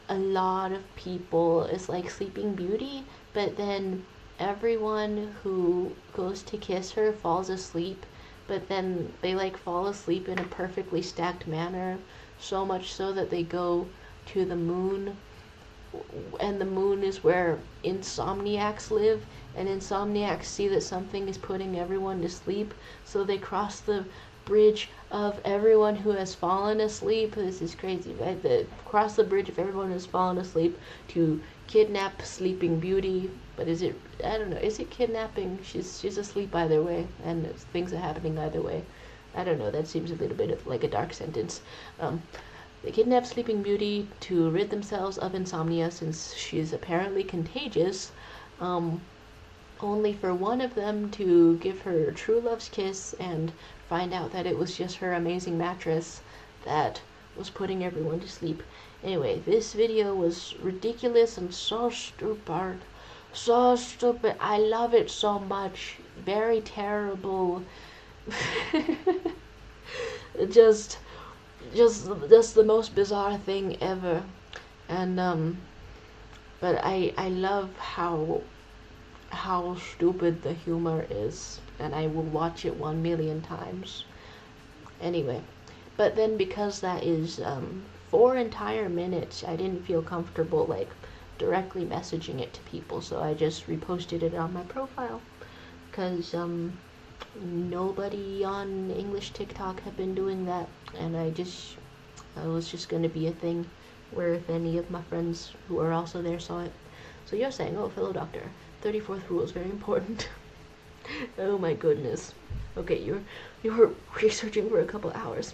a lot of people, it's like Sleeping Beauty, but then everyone who goes to kiss her falls asleep, but then they like fall asleep in a perfectly stacked manner, so much so that they go to the moon, and the moon is where insomniacs live, and insomniacs see that something is putting everyone to sleep, so they cross the bridge of everyone who has fallen asleep. This is crazy, right? Cross the bridge of everyone who has fallen asleep to kidnap Sleeping Beauty. But is it? I don't know. Is it kidnapping? She's asleep either way, and things are happening either way. I don't know. That seems a little bit of like a dark sentence. They kidnap Sleeping Beauty to rid themselves of insomnia since she's apparently contagious, only for one of them to give her true love's kiss and find out that it was just her amazing mattress that was putting everyone to sleep. Anyway, this video was ridiculous and so stupid. So stupid. I love it so much. Very terrible. just just the most bizarre thing ever. And but I love how stupid the humor is, and I will watch it 1 million times. Anyway, but then because that is 4 entire minutes, I didn't feel comfortable like directly messaging it to people, so I just reposted it on my profile, because nobody on English TikTok had been doing that, and I was just going to be a thing where if any of my friends who are also there saw it. So you're saying, oh, fellow doctor, 34th rule is very important. Oh my goodness. Okay, you were researching for a couple hours.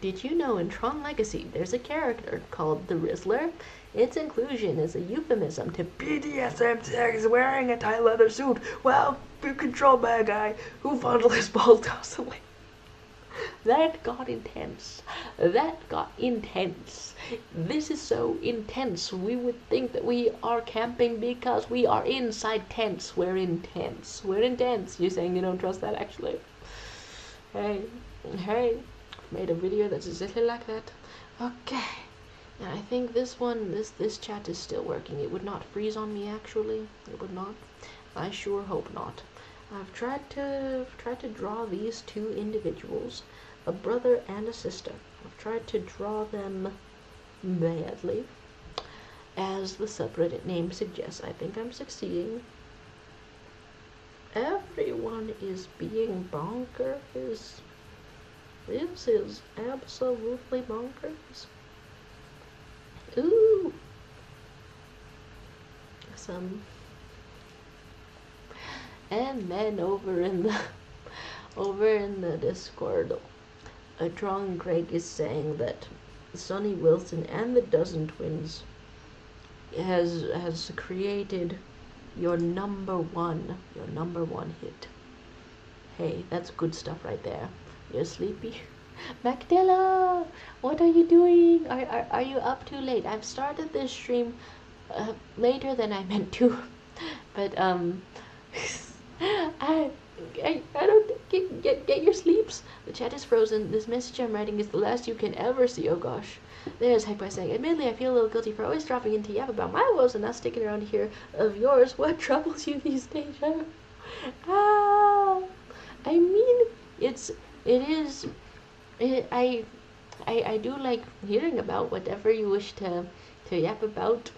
Did you know in Tron Legacy there's a character called the Rizzler? Its inclusion is a euphemism to BDSM sex wearing a tight leather suit while being controlled by a guy who fondles his balls constantly. That got intense. That got intense. This is so intense. We would think that we are camping because we are inside tents. We're intense. We're intense. You're saying you don't trust that, actually? Hey, made a video that's exactly like that. Okay. Now I think this one, this chat is still working. It would not freeze on me, actually. It would not. I sure hope not. I've tried to draw these two individuals, a brother and a sister. I've tried to draw them badly, as the subreddit name suggests. I think I'm succeeding. Everyone is being bonkers. This is absolutely bonkers. Ooh. And then over in the Discord, Tron Greg is saying that Sonny Wilson and the Dozen Twins has created your number one hit. Hey, that's good stuff right there. You're sleepy? Magdala, what are you doing? Are you up too late? I've started this stream later than I meant to, but I don't get your sleeps. The chat is frozen. This message I'm writing is the last you can ever see. Oh gosh. There's Heck by saying, admittedly I feel a little guilty for always dropping into yap about my woes and not sticking around to hear of yours. What troubles you these days? Ah, I mean, I do like hearing about whatever you wish to yap about.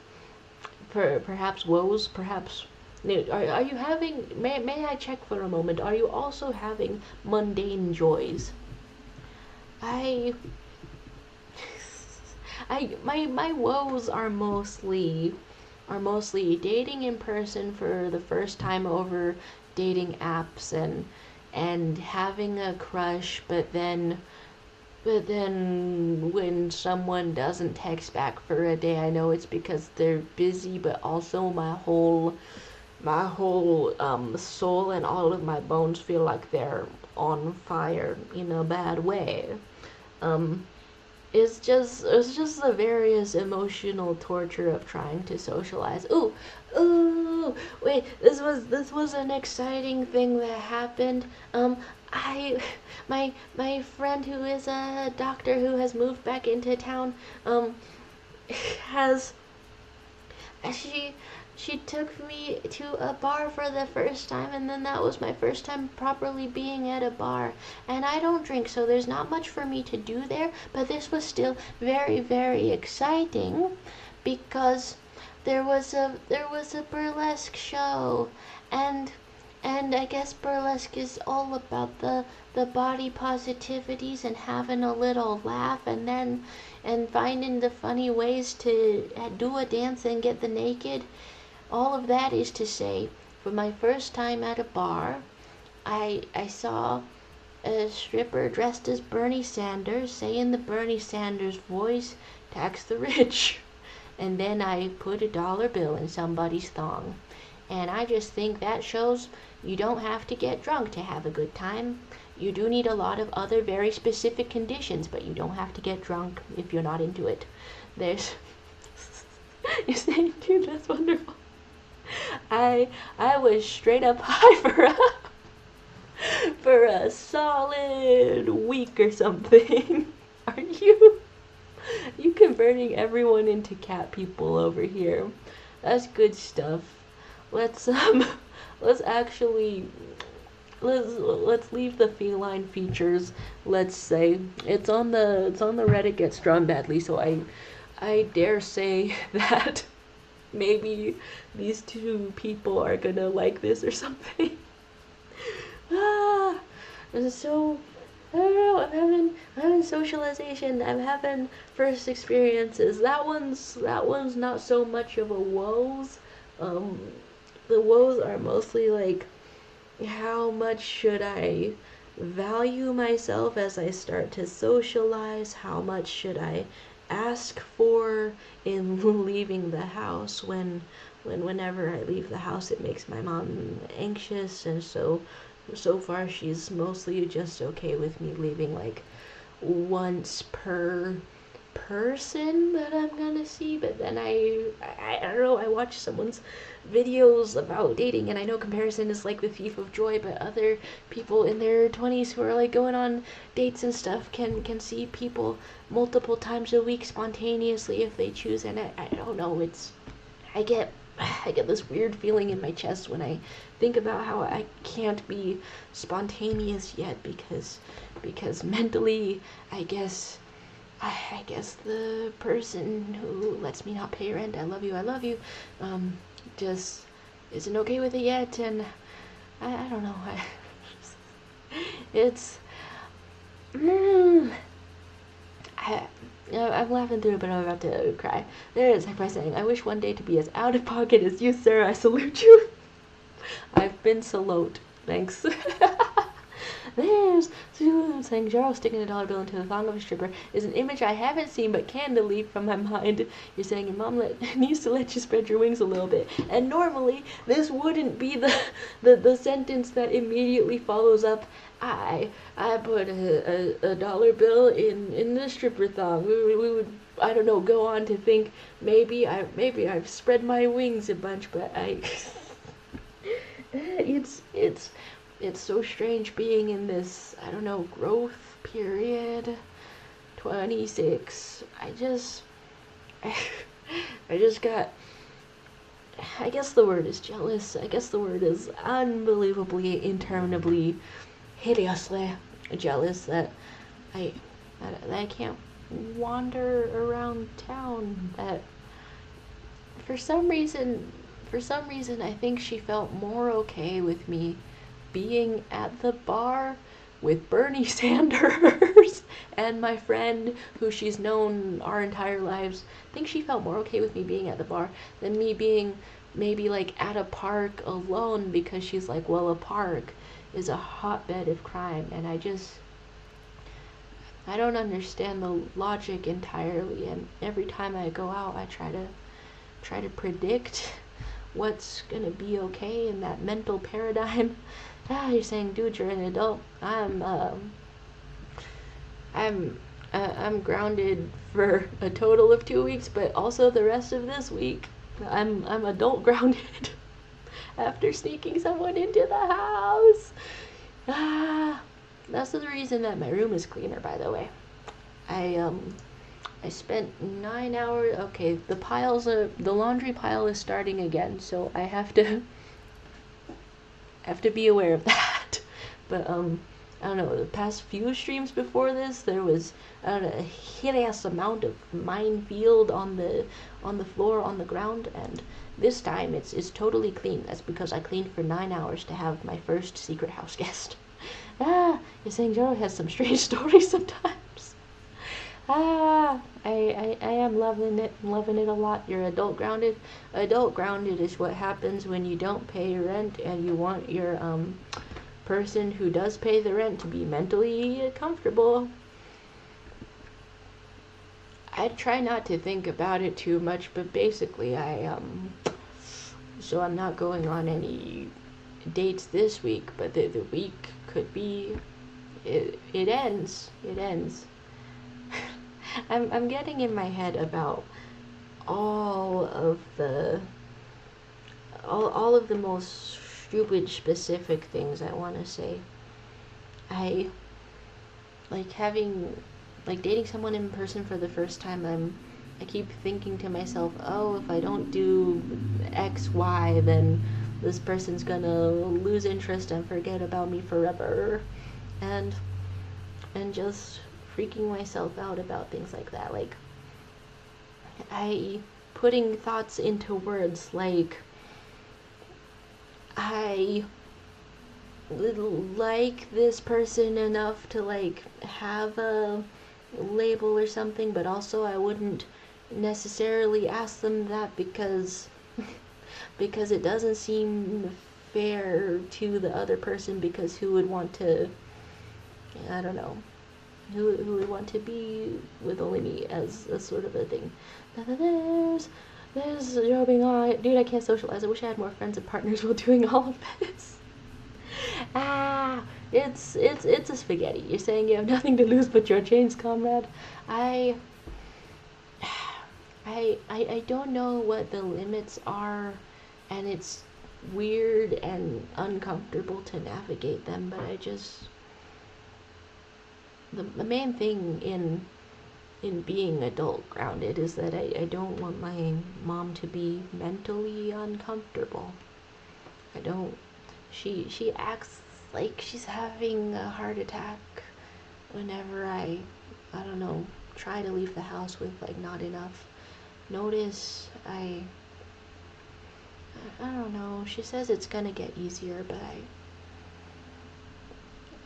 Perhaps woes, perhaps. Are you having? May I check for a moment? Are you also having mundane joys? My woes are mostly dating in person for the first time over dating apps and having a crush, but then when someone doesn't text back for a day, I know it's because they're busy, but also my whole soul and all of my bones feel like they're on fire in a bad way. It's just the various emotional torture of trying to socialize. Ooh, wait, this was an exciting thing that happened. My friend who is a doctor who has moved back into town, has she she took me to a bar for the first time, and then that was my first time properly being at a bar. And I don't drink, so there's not much for me to do there, but this was still very, very exciting because there was a burlesque show, and I guess burlesque is all about the body positivities and having a little laugh, and finding the funny ways to do a dance and get the naked. All of that is to say, for my first time at a bar, I saw a stripper dressed as Bernie Sanders saying the Bernie Sanders voice, tax the rich. And then I put a dollar bill in somebody's thong. And I just think that shows you don't have to get drunk to have a good time. You do need a lot of other very specific conditions, but you don't have to get drunk if you're not into it. There's you're saying, dude, that's wonderful. I was straight up high for a solid week or something. Are you converting everyone into cat people over here? That's good stuff. Let's actually let's leave the feline features. Let's say it's on the Reddit gets drawn badly, so I dare say that maybe these two people are gonna like this or something. So I don't know. I'm having socialization. I'm having first experiences. That one's not so much of a woes. The woes are mostly like, how much should I value myself as I start to socialize? How much should I ask for in leaving the house? Whenever I leave the house, it makes my mom anxious, and so far she's mostly just okay with me leaving like once per person that I'm gonna see. But then I don't know, I watch someone's videos about dating, and I know comparison is like the thief of joy, but other people in their 20s who are like going on dates and stuff can see people multiple times a week spontaneously if they choose. And I don't know, I get this weird feeling in my chest when I think about how I can't be spontaneous yet because mentally I guess the person who lets me not pay rent, I love you, just isn't okay with it yet. And I don't know, it's I'm laughing through it, but I'm about to cry. There it is, by saying, I wish one day to be as out of pocket as you, sir. I salute you. I've been salute. Thanks. There's saying, Jaro sticking a dollar bill into the thong of a stripper is an image I haven't seen but can delete from my mind. You're saying your mom needs to let you spread your wings a little bit. And normally, this wouldn't be the sentence that immediately follows up, I put a dollar bill in the stripper thong. We would, I don't know, go on to think maybe I've spread my wings a bunch, but it's so strange being in this, I don't know, growth period. 26. I just got, I guess the word is jealous. I guess the word is unbelievably, interminably, hideously jealous that I can't wander around town. That for some reason I think she felt more okay with me being at the bar with Bernie Sanders and my friend who she's known our entire lives. I think she felt more okay with me being at the bar than me being maybe like at a park alone, because she's like, well, a park is a hotbed of crime, and I don't understand the logic entirely. And every time I go out, I try to predict what's gonna be okay in that mental paradigm. You're saying, dude, you're an adult. I'm grounded for a total of 2 weeks, but also the rest of this week I'm adult grounded after sneaking someone into the house. That's the reason that my room is cleaner, by the way. I spent 9 hours. Okay, the laundry pile is starting again, so I have to be aware of that. But I don't know. The past few streams before this, there was I don't know, a hideous amount of minefield on the floor on the ground, and this time it's totally clean. That's because I cleaned for 9 hours to have my first secret house guest. You're saying Joro has some strange stories sometimes. I am loving it a lot. You're adult grounded. Adult grounded is what happens when you don't pay your rent and you want your person who does pay the rent to be mentally comfortable. I try not to think about it too much, but basically so I'm not going on any dates this week, but the week could be it ends. It ends. I'm getting in my head about all of the all of the most stupid specific things I want to say. I like dating someone in person for the first time. I keep thinking to myself, oh, if I don't do X, Y, then this person's gonna lose interest and forget about me forever, and just freaking myself out about things like that. Like I putting thoughts into words like I like this person enough to like have a label or something, but also I wouldn't necessarily ask them that because it doesn't seem fair to the other person, because who would want to, I don't know, who would want to be with only me as a sort of a thing. There's rubbing on. Dude, I can't socialize. I wish I had more friends and partners while doing all of this. It's a spaghetti. You're saying you have nothing to lose but your chains, comrade. I don't know what the limits are, and it's weird and uncomfortable to navigate them, but I just the main thing in being adult grounded is that I don't want my mom to be mentally uncomfortable. I don't she acts like she's having a heart attack whenever I don't know, try to leave the house with like not enough notice. I don't know. She says it's gonna get easier, but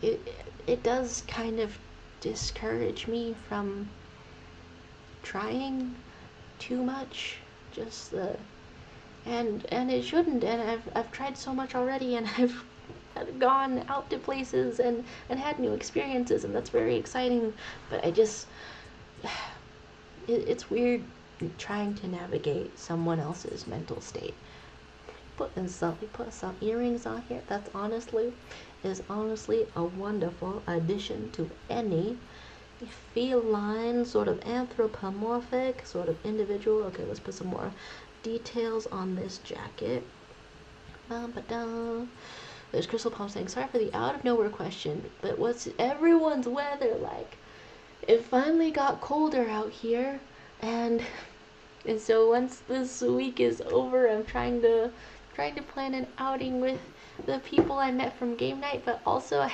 it it does kind of discourage me from trying too much. Just the and it shouldn't. And I've tried so much already, and I've gone out to places and had new experiences, and that's very exciting. But I just it's weird trying to navigate someone else's mental state. Put some earrings on here. That's honestly a wonderful addition to any feline, sort of anthropomorphic, sort of individual. Okay, let's put some more details on this jacket. There's Crystal Palm saying, sorry for the out of nowhere question, but what's everyone's weather like? It finally got colder out here, and so once this week is over, I'm trying to plan an outing with the people I met from game night, but also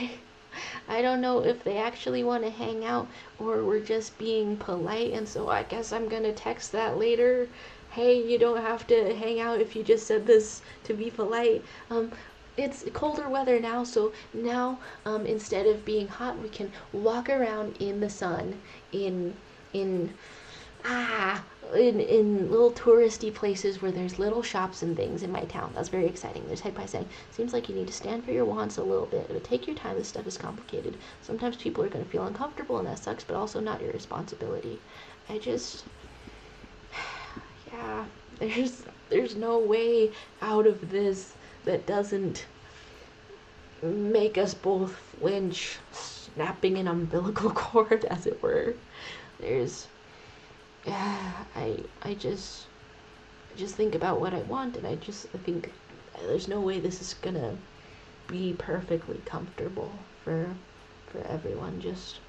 I don't know if they actually want to hang out or we're just being polite, and so I guess I'm gonna text that later. Hey, you don't have to hang out if you just said this to be polite. It's colder weather now, so now instead of being hot, we can walk around in the sun in little touristy places where there's little shops and things in my town. That's very exciting. There's Hype Pie saying, seems like you need to stand for your wants a little bit, but take your time. This stuff is complicated. Sometimes people are going to feel uncomfortable, and that sucks, but also not your responsibility. Yeah, there's no way out of this that doesn't make us both flinch, snapping an umbilical cord, as it were. I just think about what I want, and I think there's no way this is gonna be perfectly comfortable for everyone. Just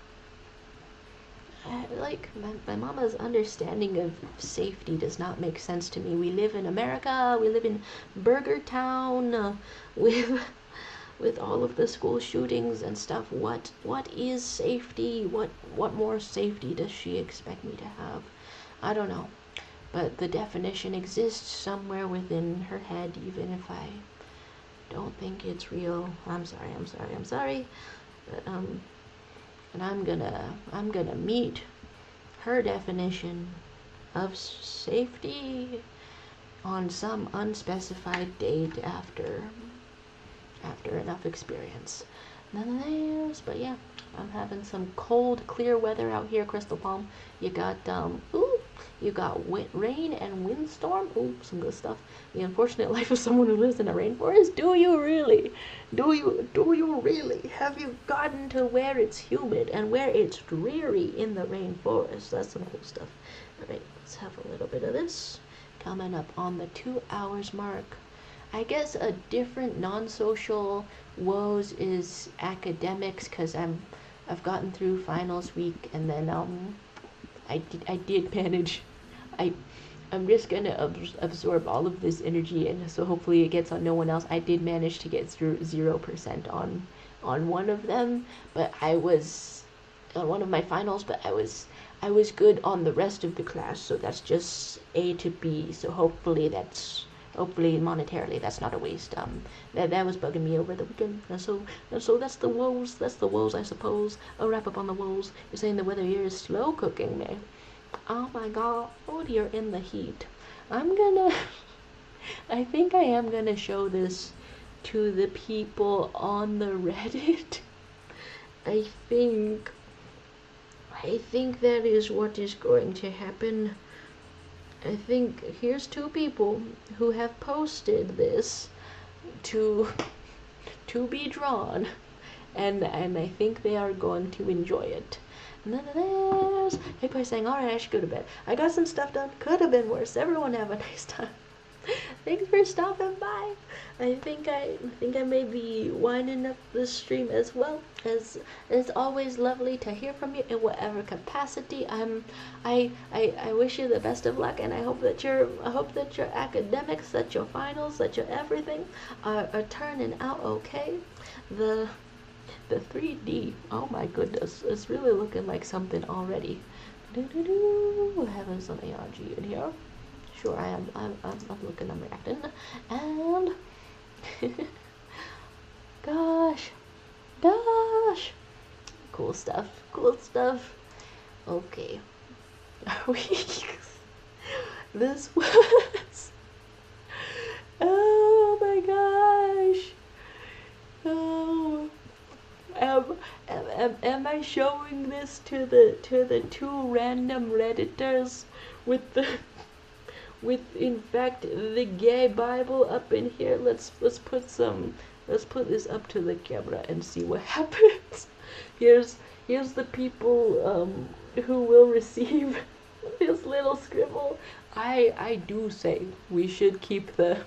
like my mama's understanding of safety does not make sense to me. We live in America. We live in Burger Town, with all of the school shootings and stuff. What is safety? What more safety does she expect me to have? I don't know. But the definition exists somewhere within her head, even if I don't think it's real. I'm sorry. But, and I'm gonna meet her definition of safety on some unspecified date after enough experience. Nonetheless, but yeah, I'm having some cold, clear weather out here, Crystal Palm. You got you got rain and windstorm. Ooh, some good stuff. The unfortunate life of someone who lives in a rainforest. Do you really? Do you really? Have you gotten to where it's humid and where it's dreary in the rainforest? That's some cool stuff. Alright, let's have a little bit of this. Coming up on the 2 hours mark. I guess a different non-social woes is academics, because I've gotten through finals week, and then I did manage. I'm just gonna absorb all of this energy, and so hopefully it gets on no one else. I did manage to get through 0% on one of them, but I was on one of my finals, but I was good on the rest of the class, so that's just A to B. So hopefully monetarily that's not a waste. That was bugging me over the weekend, and so that's the woes, I suppose. A wrap up on the woes. You're saying the weather here is slow cooking me. Oh my god, you're in the heat. I think I am gonna show this to the people on the Reddit. I think that is what is going to happen. I think here's 2 people who have posted this to be drawn, and I think they are going to enjoy it. Nonetheless, everybody's saying, alright, I should go to bed. I got some stuff done. Could have been worse. Everyone have a nice time. Thanks for stopping by. I think I may be winding up the stream as well. As it's always lovely to hear from you in whatever capacity. I wish you the best of luck, and I hope that your academics, that your finals, that your everything are turning out okay. The 3D, oh my goodness, it's really looking like something already. Having some ARG in here. Sure, I am. I'm looking, I'm reacting. And gosh, cool stuff. Okay. This was, oh my gosh. Oh, am I showing this to the 2 random Redditors with in fact the gay Bible up in here? Let's put this up to the camera and see what happens. Here's the people who will receive this little scribble. I do say we should keep the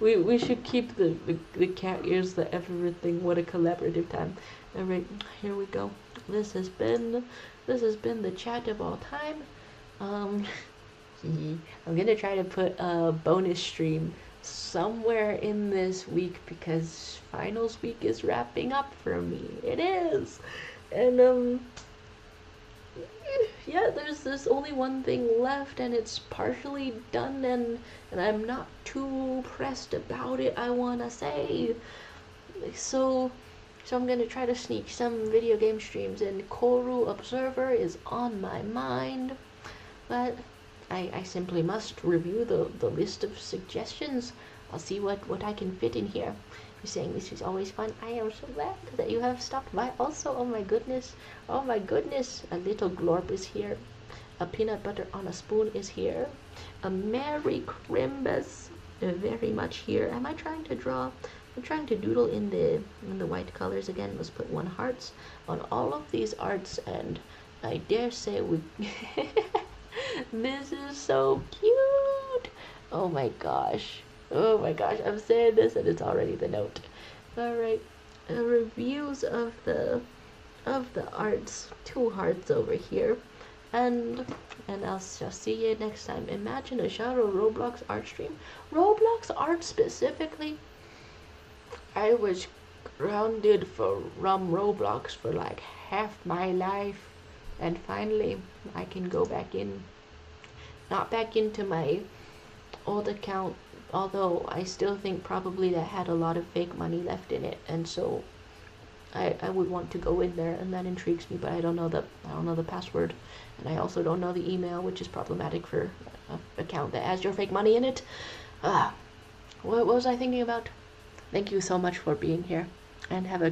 we should keep the cat ears, the everything. What a collaborative time. Alright, here we go. This has been the chat of all time. I'm gonna try to put a bonus stream somewhere in this week, because finals week is wrapping up for me. It is. And yeah, there's only one thing left, and it's partially done, and I'm not too pressed about it, I wanna say. So I'm gonna try to sneak some video game streams in. Koru Observer is on my mind, but I simply must review the list of suggestions. I'll see what I can fit in here. You're saying this is always fun. I am so glad that you have stopped by. Also, oh my goodness, a little glorp is here. A peanut butter on a spoon is here. A Merry Crimbus very much here. Am I trying to draw? I'm trying to doodle in the white colors again. Let's put 1 hearts on all of these arts, and I dare say we this is so cute. Oh my gosh, I'm saying this and it's already the note. Alright, reviews of the of the arts, 2 hearts over here, and I'll just see you next time. Imagine a Shadow Roblox art stream. Roblox art specifically. I was grounded from Roblox for like half my life, and finally I can go back in. Not back into my old account, although I still think probably that had a lot of fake money left in it, and so I would want to go in there, and that intrigues me, but I don't know the password, and I also don't know the email, which is problematic for an account that has your fake money in it. What was I thinking about? Thank you so much for being here, and have a